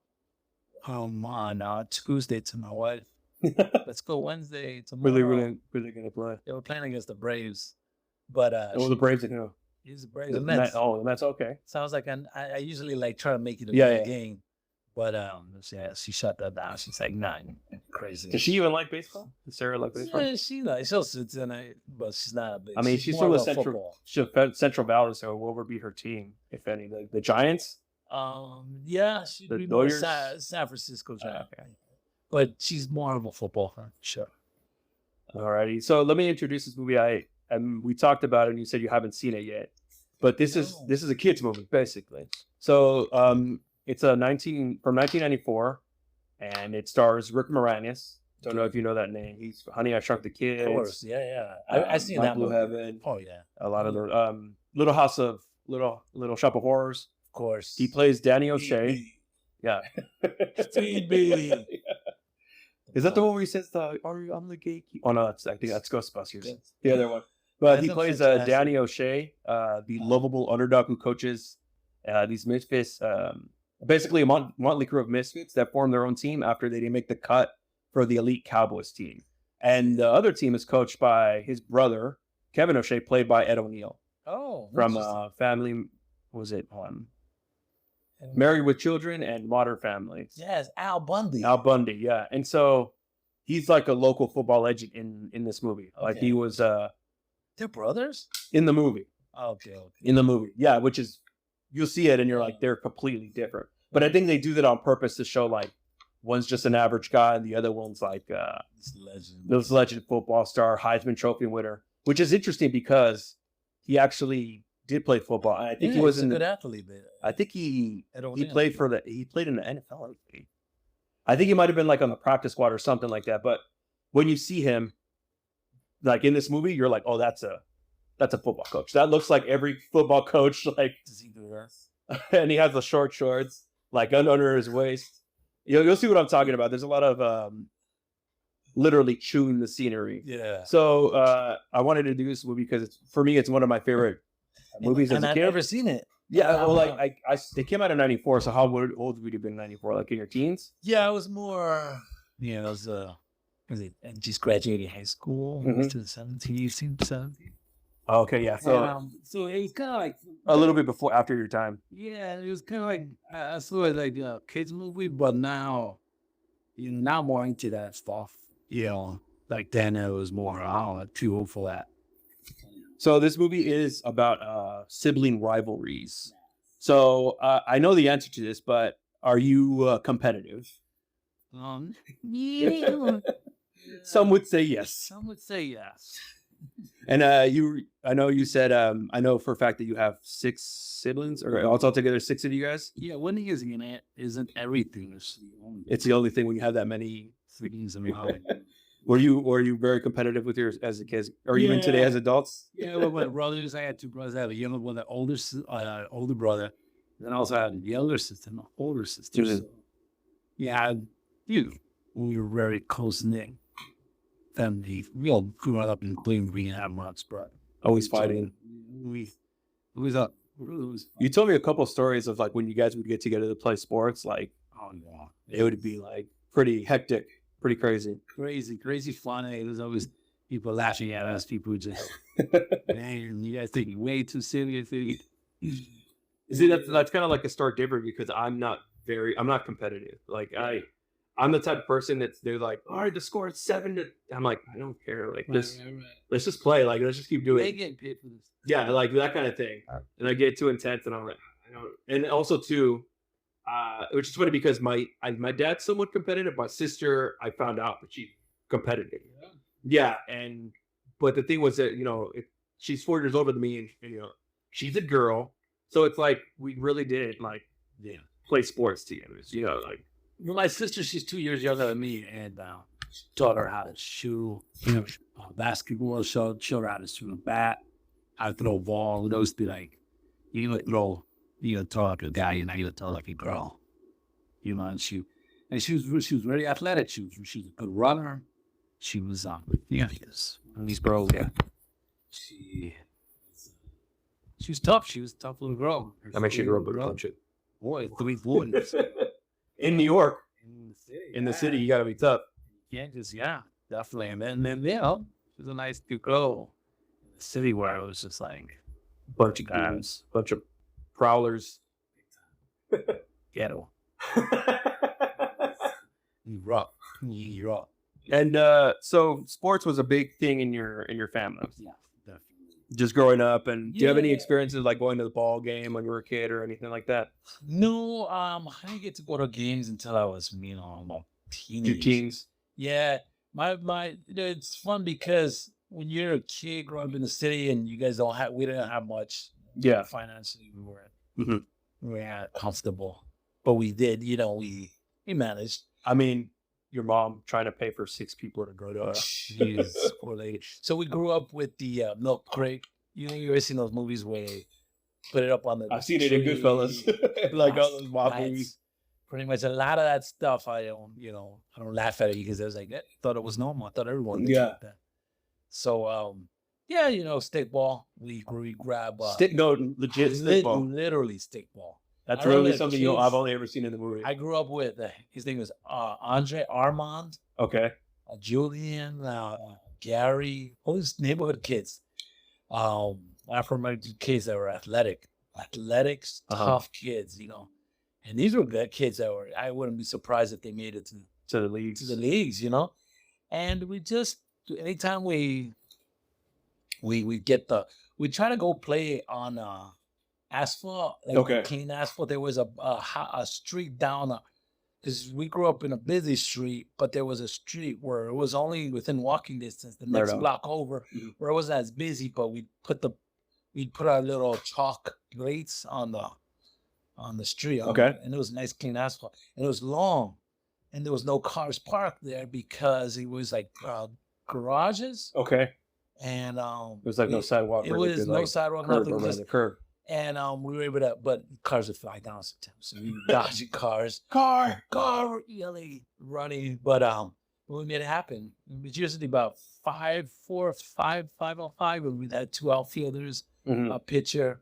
on Tuesday to my wife. Let's go Wednesday tomorrow. Really gonna play. They were playing against the Braves, but The Braves and who? he's the Braves. The Mets. The Mets. Okay. So I was like, I usually try to make it a Yeah, big yeah. game, but she shut that down. She's like, nah, you're crazy. Does she even like baseball? Does Sarah like baseball? Yeah, she'll sit in it, but she's not a big. I mean, she's more from the about Central. football. Central Valley, so whoever beat her team, if any, the Giants. Yeah, she'd The be more Dodgers? San Francisco Giants. Okay. But she's more of a football fan, sure. Alrighty, so let me introduce this movie. We talked about it, and you said you haven't seen it yet, but this is a kids movie basically. So it's from 1994, and it stars Rick Moranis. Don't know if you know that name. He's Honey, I Shrunk the Kids. Of course, yeah. I seen My that Blue movie. Heaven. Oh yeah, A lot of the Little Shop of Horrors. of course. He plays Danny O'Shea. Yeah. Feed me. Is that the one where he says I'm the gatekeeper? Oh no, I think that's Ghostbusters. That's- The other one. But That's he a plays fantastic- Danny O'Shea, the lovable underdog who coaches these misfits, basically a motley crew of misfits that form their own team after they didn't make the cut for the elite Cowboys team. And the other team is coached by his brother, Kevin O'Shea, played by Ed O'Neill Oh, from interesting. Family. What was it? Married with Children and Modern Family. Yes, Al Bundy. Al Bundy, yeah. And so he's like a local football legend in this movie. Like Okay. he was They're brothers. in the movie. Okay. In the movie. Yeah, which is you'll see it and you're like, they're completely different. But I think they do that on purpose to show like one's just an average guy and the other one's like This legend. this legend football star, Heisman Trophy winner, which is interesting because he actually did play football. I think he was a in good athlete. But I think he Ed O'Neill. played in the NFL. I think he might have been like on the practice squad or something like that. But when you see him like in this movie, you're like, oh, that's That's a football coach. That looks like every football coach, like, Does he do that? and he has the short shorts, like under his waist. You'll see what I'm talking about. There's a lot of literally chewing the scenery. Yeah. So I wanted to do this movie because for me, it's one of my favorite movies as And a I've kid. never seen it. Yeah, well, like they came out in '94. So how old would you have been in '94? Like in your teens? Yeah, I was more. Yeah, I was just graduating high school. Mhm. To 17, 18, 17. Okay, yeah. So So it was kind of like a little bit before, after your time. yeah, it was kind of like I saw it like a kids movie, but now now more into that stuff. Like then it was more too old for that. So this movie is about sibling rivalries. So I know the answer to this, but are you competitive? Yeah, Some would say yes. some would say yes. And I know you said, I know for a fact that you have 6 siblings, or altogether 6 of you guys. Yeah, winning isn't everything. It's the only thing when you have that many. Things around. Were you very competitive with yours as a kid, or even today as adults? Yeah, well, my brothers, I had 2 brothers. I had a younger one, an older brother. Then I also had a younger sister and an older sister. Mhm. So, yeah, we were very close knit family. We all grew up in Cleveland. We didn't have much, but Always fighting. it was a. It was You told me a couple of stories of like when you guys would get together to play sports. Like oh yeah, it would be like pretty hectic, pretty crazy. crazy fun. And it was always people laughing at us. People just man, you guys think you're way too serious. See, that's kind of like a stark difference because I'm not competitive. Like I'm the type of person they're like, all right, the score is 7 to. I'm like, I don't care. Like let's just play. Like let's just keep doing They it. get paid for this. Yeah, like that kind of thing. And I get too intense, and I'm like, I don't. And also too, which is funny because my dad's somewhat competitive. My sister, I found out that she's competitive. Yeah, but the thing was that she's 4 years older than me, and she's a girl, so it's like we really didn't like play sports together. Like. Well, my sister, she's 2 years younger than me, and taught her how to shoot, basketball. Showed her how to shoot a bat, how to throw a ball. Those be like, you throw like a guy, you throw like a girl, and she was very athletic. She was a good runner. She was these girls. Yeah, she was tough. She was a tough little girl. I mean, she grew up with a bunch of boy, 3 boys. in New York. In the city, you gotta be tough. Definitely. And then she was a nice cute girl. In the city where it was just like Bunch of guys, bunch of prowlers. ghetto. You rock. And so sports was a big thing in your family. Yeah, definitely. Just growing up, and do you have any Yeah. experiences like going to the ball game when you were a kid or anything like that? No, I didn't get to go to games until I was, about Your teenage. teens? Yeah, my it's fun because when you're a kid growing up in the city and you guys we didn't have much. Yeah. Financially, we weren't Mhm. we weren't comfortable, but we did. We managed. I mean, your mom trying to pay for 6 people to go to a Jeez, poor lady. So we grew up with the milk crate. You ever seen those movies where they put it up on the I've seen it in tree? Goodfellas. Like all those mob That's movies. pretty much a lot of that stuff. I don't laugh at it because I was like, I thought it was normal. I thought everyone did like that. So, stick ball. We grab Legit stick ball. literally stick ball. That's I remember really the something kids- I've only ever seen in the movie. I grew up with his name was Andre Armand, Okay. Julian, Gary, all these neighborhood kids. Afro-American kids that were athletics, tough kids, And these were good kids I wouldn't be surprised if they made it To the leagues. to the leagues, And we just, anytime we try to go play on asphalt, like Okay. clean asphalt. There was a street down, because we grew up in a busy street, but there was a street where it was only within walking distance, the next on. block over, Mhm. where it wasn't as busy, but we'd put our little chalk grates on the street. Okay. And it was nice clean asphalt. And it was long. And there was no cars parked there because it was like garages. Okay. And It was like no sidewalk. it or was like no like sidewalk, curb nothing. around Just the curb. and we were able to, but cars would fly down sometimes. So we dodging cars, Car. yelling, running. But we made it happen. It was usually about 5-4-5 on 5. We had 2 outfielders, Mhm. a pitcher,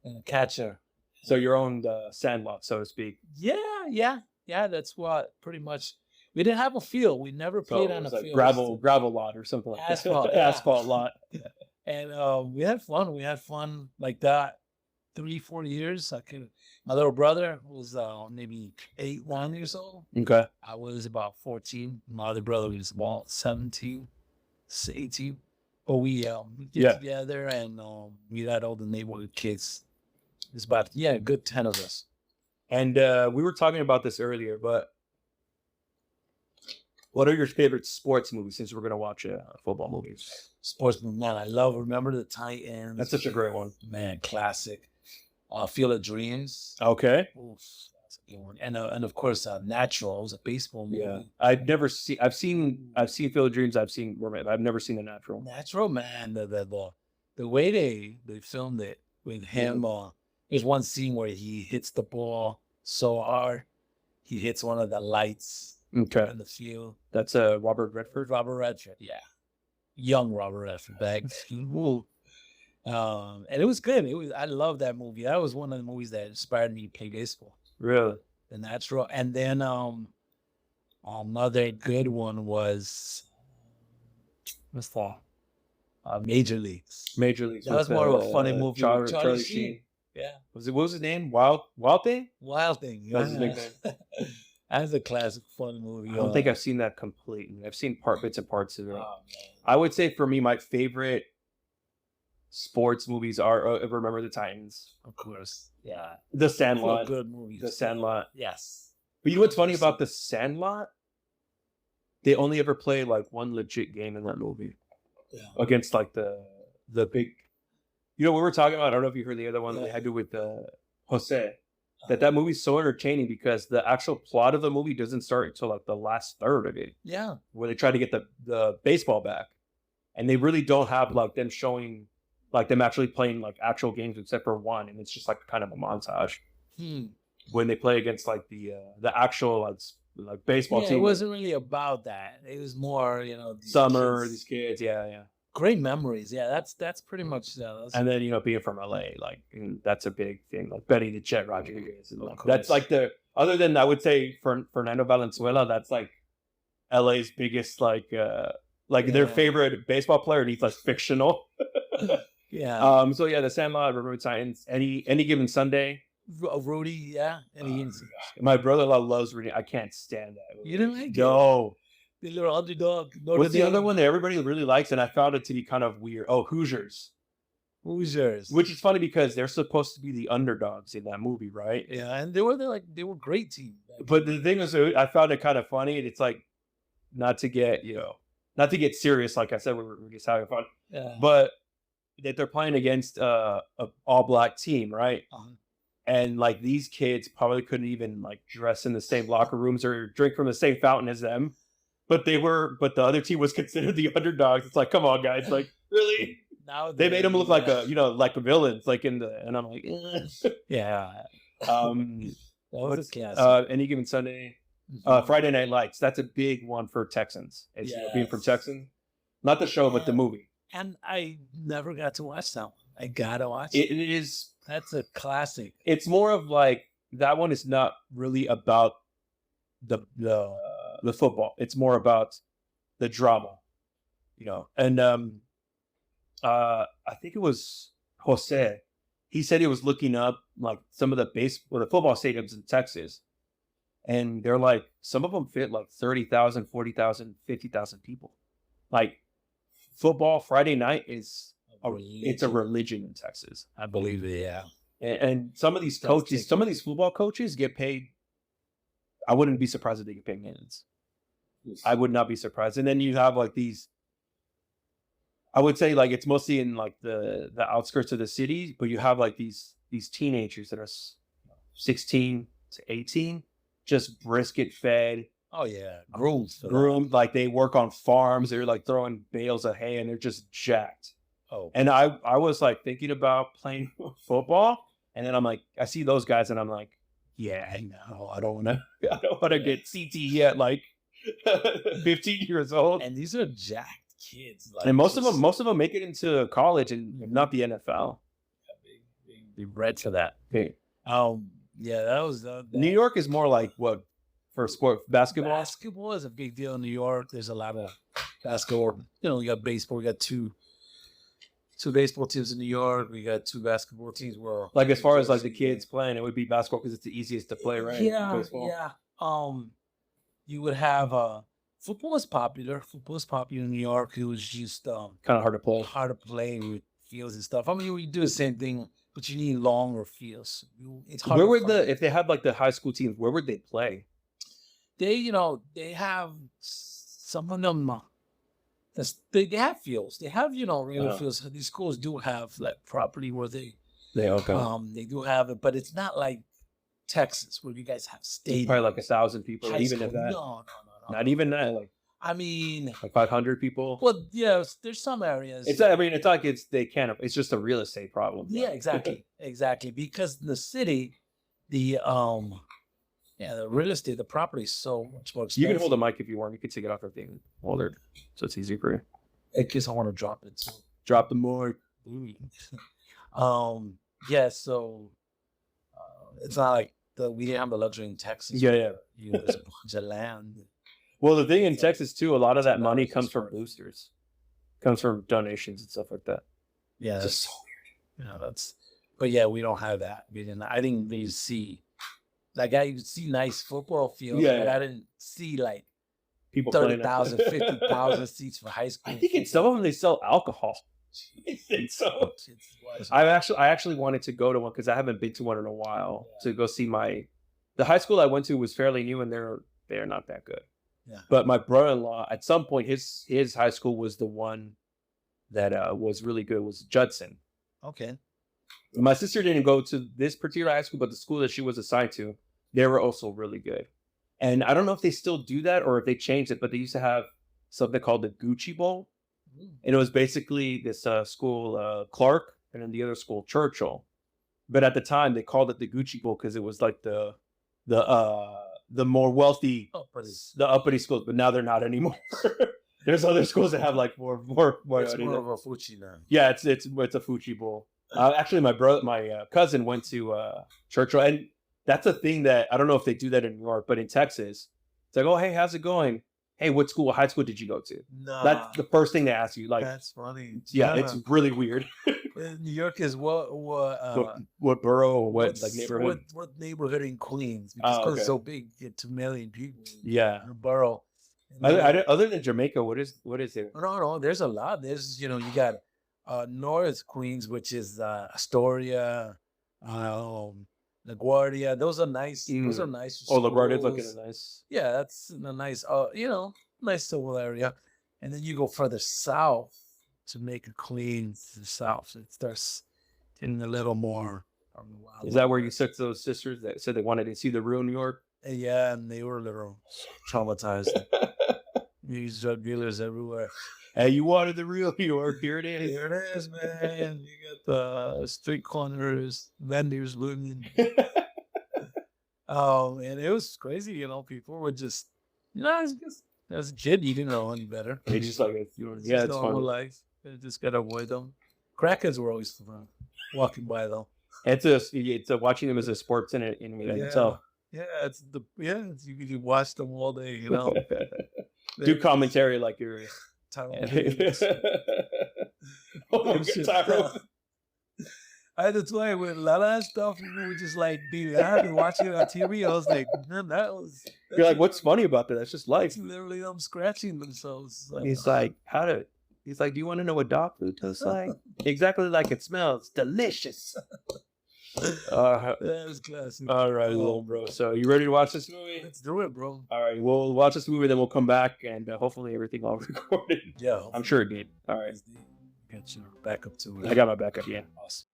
and a catcher. So your own sandlot, so to speak. Yeah. That's what pretty much. We didn't have a field. We never So played it on a was like field. gravel lot or something like Asphalt, that. yeah. Asphalt lot. And we had fun. We had fun like that 3-4 years. My little brother was maybe 8-9 years old. Okay. I was about 14. My other brother was about 17, 18. But we get together and we had all the neighborhood kids. It's about a good 10 of us. And we were talking about this earlier, but what are your favorite sports movies? Since we're gonna watch football movies, Sportsman, man, I love Remember the Titans. that's such a great one. Man, classic. Field of Dreams. Okay. Oof, that's a good one. And of course, Natural. It was a baseball movie. Yeah, I've never seen. I've seen Field of Dreams. I've never seen The Natural. Natural, man. The way they filmed it with him. There's one scene where he hits the ball so hard, he hits one of the lights Okay, in the field. that's Robert Redford. Robert Redford, yeah, young Robert Redford back. And it was good. I love that movie. That was one of the movies that inspired me to play baseball. Really? The Natural, and then another good one was what's that? Major Leagues. Major League. That was more of a funny movie. Charlie Sheen. Yeah, What was his name? Wild Thing? Wild Thing. That's his nickname. That's a classic fun movie. I don't think I've seen that completely. I've seen bits and parts of it. Oh, man. I would say for me, my favorite sports movies are Remember the Titans, Of course. Yeah. The Full Sandlot, of good movies. The Sandlot. Yes. But you know what's funny about The Sandlot? They only ever play like one legit game in that movie Yeah. against like the big. You know, we were talking about. I don't know if you heard the other one that we had to do with Jose. That movie's so entertaining because the actual plot of the movie doesn't start until like the last third of it, Yeah. where they try to get the baseball back, and they really don't have like them showing like them actually playing like actual games except for one, and it's just like kind of a montage when they play against like the actual like baseball Yeah, team. it wasn't really about that. It was more, these These kids. kids, yeah. Great memories. Yeah, that's pretty much And then being from LA, like that's a big thing. Like Betty the Jet Rodriguez, and, like, Of that's course. like other than I would say Fernando Valenzuela, that's like LA's biggest like their Yeah. favorite baseball player, and he's like fictional. yeah. So yeah, The Sandlot, Remember the Titans, any given Sunday. Rudy, yeah. And My brother-in-law loves reading. I can't stand that movie. you didn't like it? No. The little underdog. What's the other one that everybody really likes, and I found it to be kind of weird? Oh, Hoosiers. Hoosiers. Which is funny because they're supposed to be the underdogs in that movie, right? Yeah, and they were great team. But the thing is, I found it kind of funny. It's like not to get serious. Like I said, we're just having fun. Yeah. But that they're playing against a all-black team, right? Uh-huh. And like these kids probably couldn't even like dress in the same locker rooms or drink from the same fountain as them. But the other team was considered the underdogs. It's like, come on, guys! Like, really? Now They made them look like like villains, like and I'm like, yeah. um, That was a classic. Any given Sunday, Mhm. Friday Night Lights. That's a big one for Texans. It's being from Texas, not the show, but the movie. And I never got to watch that one. I gotta watch It it. is. That's a classic. It's more of like that one is not really about the football. It's more about the drama, And I think it was Jose. He said he was looking up like some of the football stadiums in Texas, and they're like some of them fit like 30,000, 40,000, 50,000 people. Like football Friday night is it's a religion in Texas. I believe it. Yeah. And some of these coaches, some of these football coaches get paid. I wouldn't be surprised if they get paid millions. I would not be surprised. And then you have like these. I would say like it's mostly in like the outskirts of the city, but you have like these teenagers that are 16 to 18, just brisket fed, Oh yeah, grooms. for that. groomed, like they work on farms. They're like throwing bales of hay and they're just jacked. Oh, And I was like thinking about playing football, and then I'm like, I see those guys, and I'm like, yeah, no, I don't want to get CTE at like 15 years old. and these are jacked kids. Like, And most just of them make it into college and not the NFL. be bred for that. Okay. Yeah, that was New York is more like what for sport basketball. Basketball is a big deal in New York. There's a lot of basketball. You know, we got baseball. We got two baseball teams in New York. We got two basketball teams. Where Like as far as like the kids playing, it would be basketball because it's the easiest to play, right? Yeah, Baseball. yeah. You would have football is popular. Football is popular in New York. It was just Kind of hard to play. hard to play with fields and stuff. I mean, we do the same thing, but you need longer fields. It's hard. Where to would find- if they had like the high school teams? Where would they play? they have some of them. They have fields. They have regular Uh-huh. fields. These schools do have like property where they They do have it, but it's not like Texas where you guys have stadiums. probably like 1,000 people, High even school. if that. No. Not even that. I mean, Like 500 people. well, yeah, there's some areas. It's I mean it's like they can't. It's just a real estate problem. Yeah, exactly. Because the city, the real estate, the property is so much more expensive. You can hold a mic if you want. You can take it off everything. Hold it, so it's easy for you. In case I want to drop it. So. Drop the mic. Yeah. So it's not like we didn't have the luxury in Texas. Yeah. There's a bunch of land. Well, the thing in Texas too, a lot of that money $10 comes from for- boosters, comes from donations and stuff like that. Yeah, Just that's that's. But yeah, we don't have that. I didn't really see. Like I see nice football fields, Yeah. but I didn't see like People playing 30,000, 50,000 seats for high school. I think in some of them they sell alcohol. I think so. I actually wanted to go to one because I haven't been to one in a while to go see the high school I went to was fairly new and they're not that good. Yeah. But my brother-in-law at some point his high school was the one that was really good was Judson. Okay. My sister didn't go to this particular high school, but the school that she was assigned to, they were also really good. And I don't know if they still do that or if they changed it, but they used to have something called the Gucci Bowl. And it was basically this school, Clark, and then the other school, Churchill. But at the time, they called it the Gucci Bowl because it was like the more wealthy, Oh, but it's the uppity schools. But now they're not anymore. There's other schools that have like more. it's more of a Fuji now. Yeah, it's a Fuji Bowl. Actually, my cousin went to Churchill, and that's a thing that I don't know if they do that in New York, but in Texas, it's like, oh, hey, how's it going? Hey, what high school did you go to? No, That's the first thing they ask you. Like, that's funny. yeah, it's really weird. New York is what what borough or what what's- like neighborhood? What neighborhood in Queens? Because Oh, it's okay. so big, get 2 million people. Yeah. In a borough. And Other than Jamaica, what is there? No, there's a lot. There's you got North Queens, which is Astoria, LaGuardia. Those are nice. Those are nice. Oh, LaGuardia's looking schools. nice. Yeah, that's a nice, nice civil area. And then you go further south to make it clean to the south. It starts getting a little more. Is that where you took those sisters that said they wanted to see the real New York? Yeah, and they were a little traumatized. These drug dealers everywhere. Hey, you wanted the real New York? Here it is. Here it is, man. You got the street corners, vendors looting. Oh, and it was crazy. People were just, as a kid, you didn't know any better. They just like It's yeah, it's normal fun. life. You just gotta avoid them. Crackheads were always fun. Walking by though. It's watching them as a sports in itself. Yeah, you watch them all day. Do commentary like you're. Tyrone. Oh my God, Tyrone. I had to tell you, with a lot of that stuff, people would just like be. I had been watching it on TV. I was like, man, You're like, what's funny about that? That's just life. It's literally them scratching themselves. He's like, he's like, do you want to know what dog food tastes like? Exactly like it smells. Delicious. That was classic. All right, little bro. So you ready to watch this movie? Let's do it, bro. All right, we'll watch this movie, then we'll come back, and hopefully everything all recorded. Yeah, I'm sure it did. All right. Get your back up to it. I got my backup, yeah. Awesome.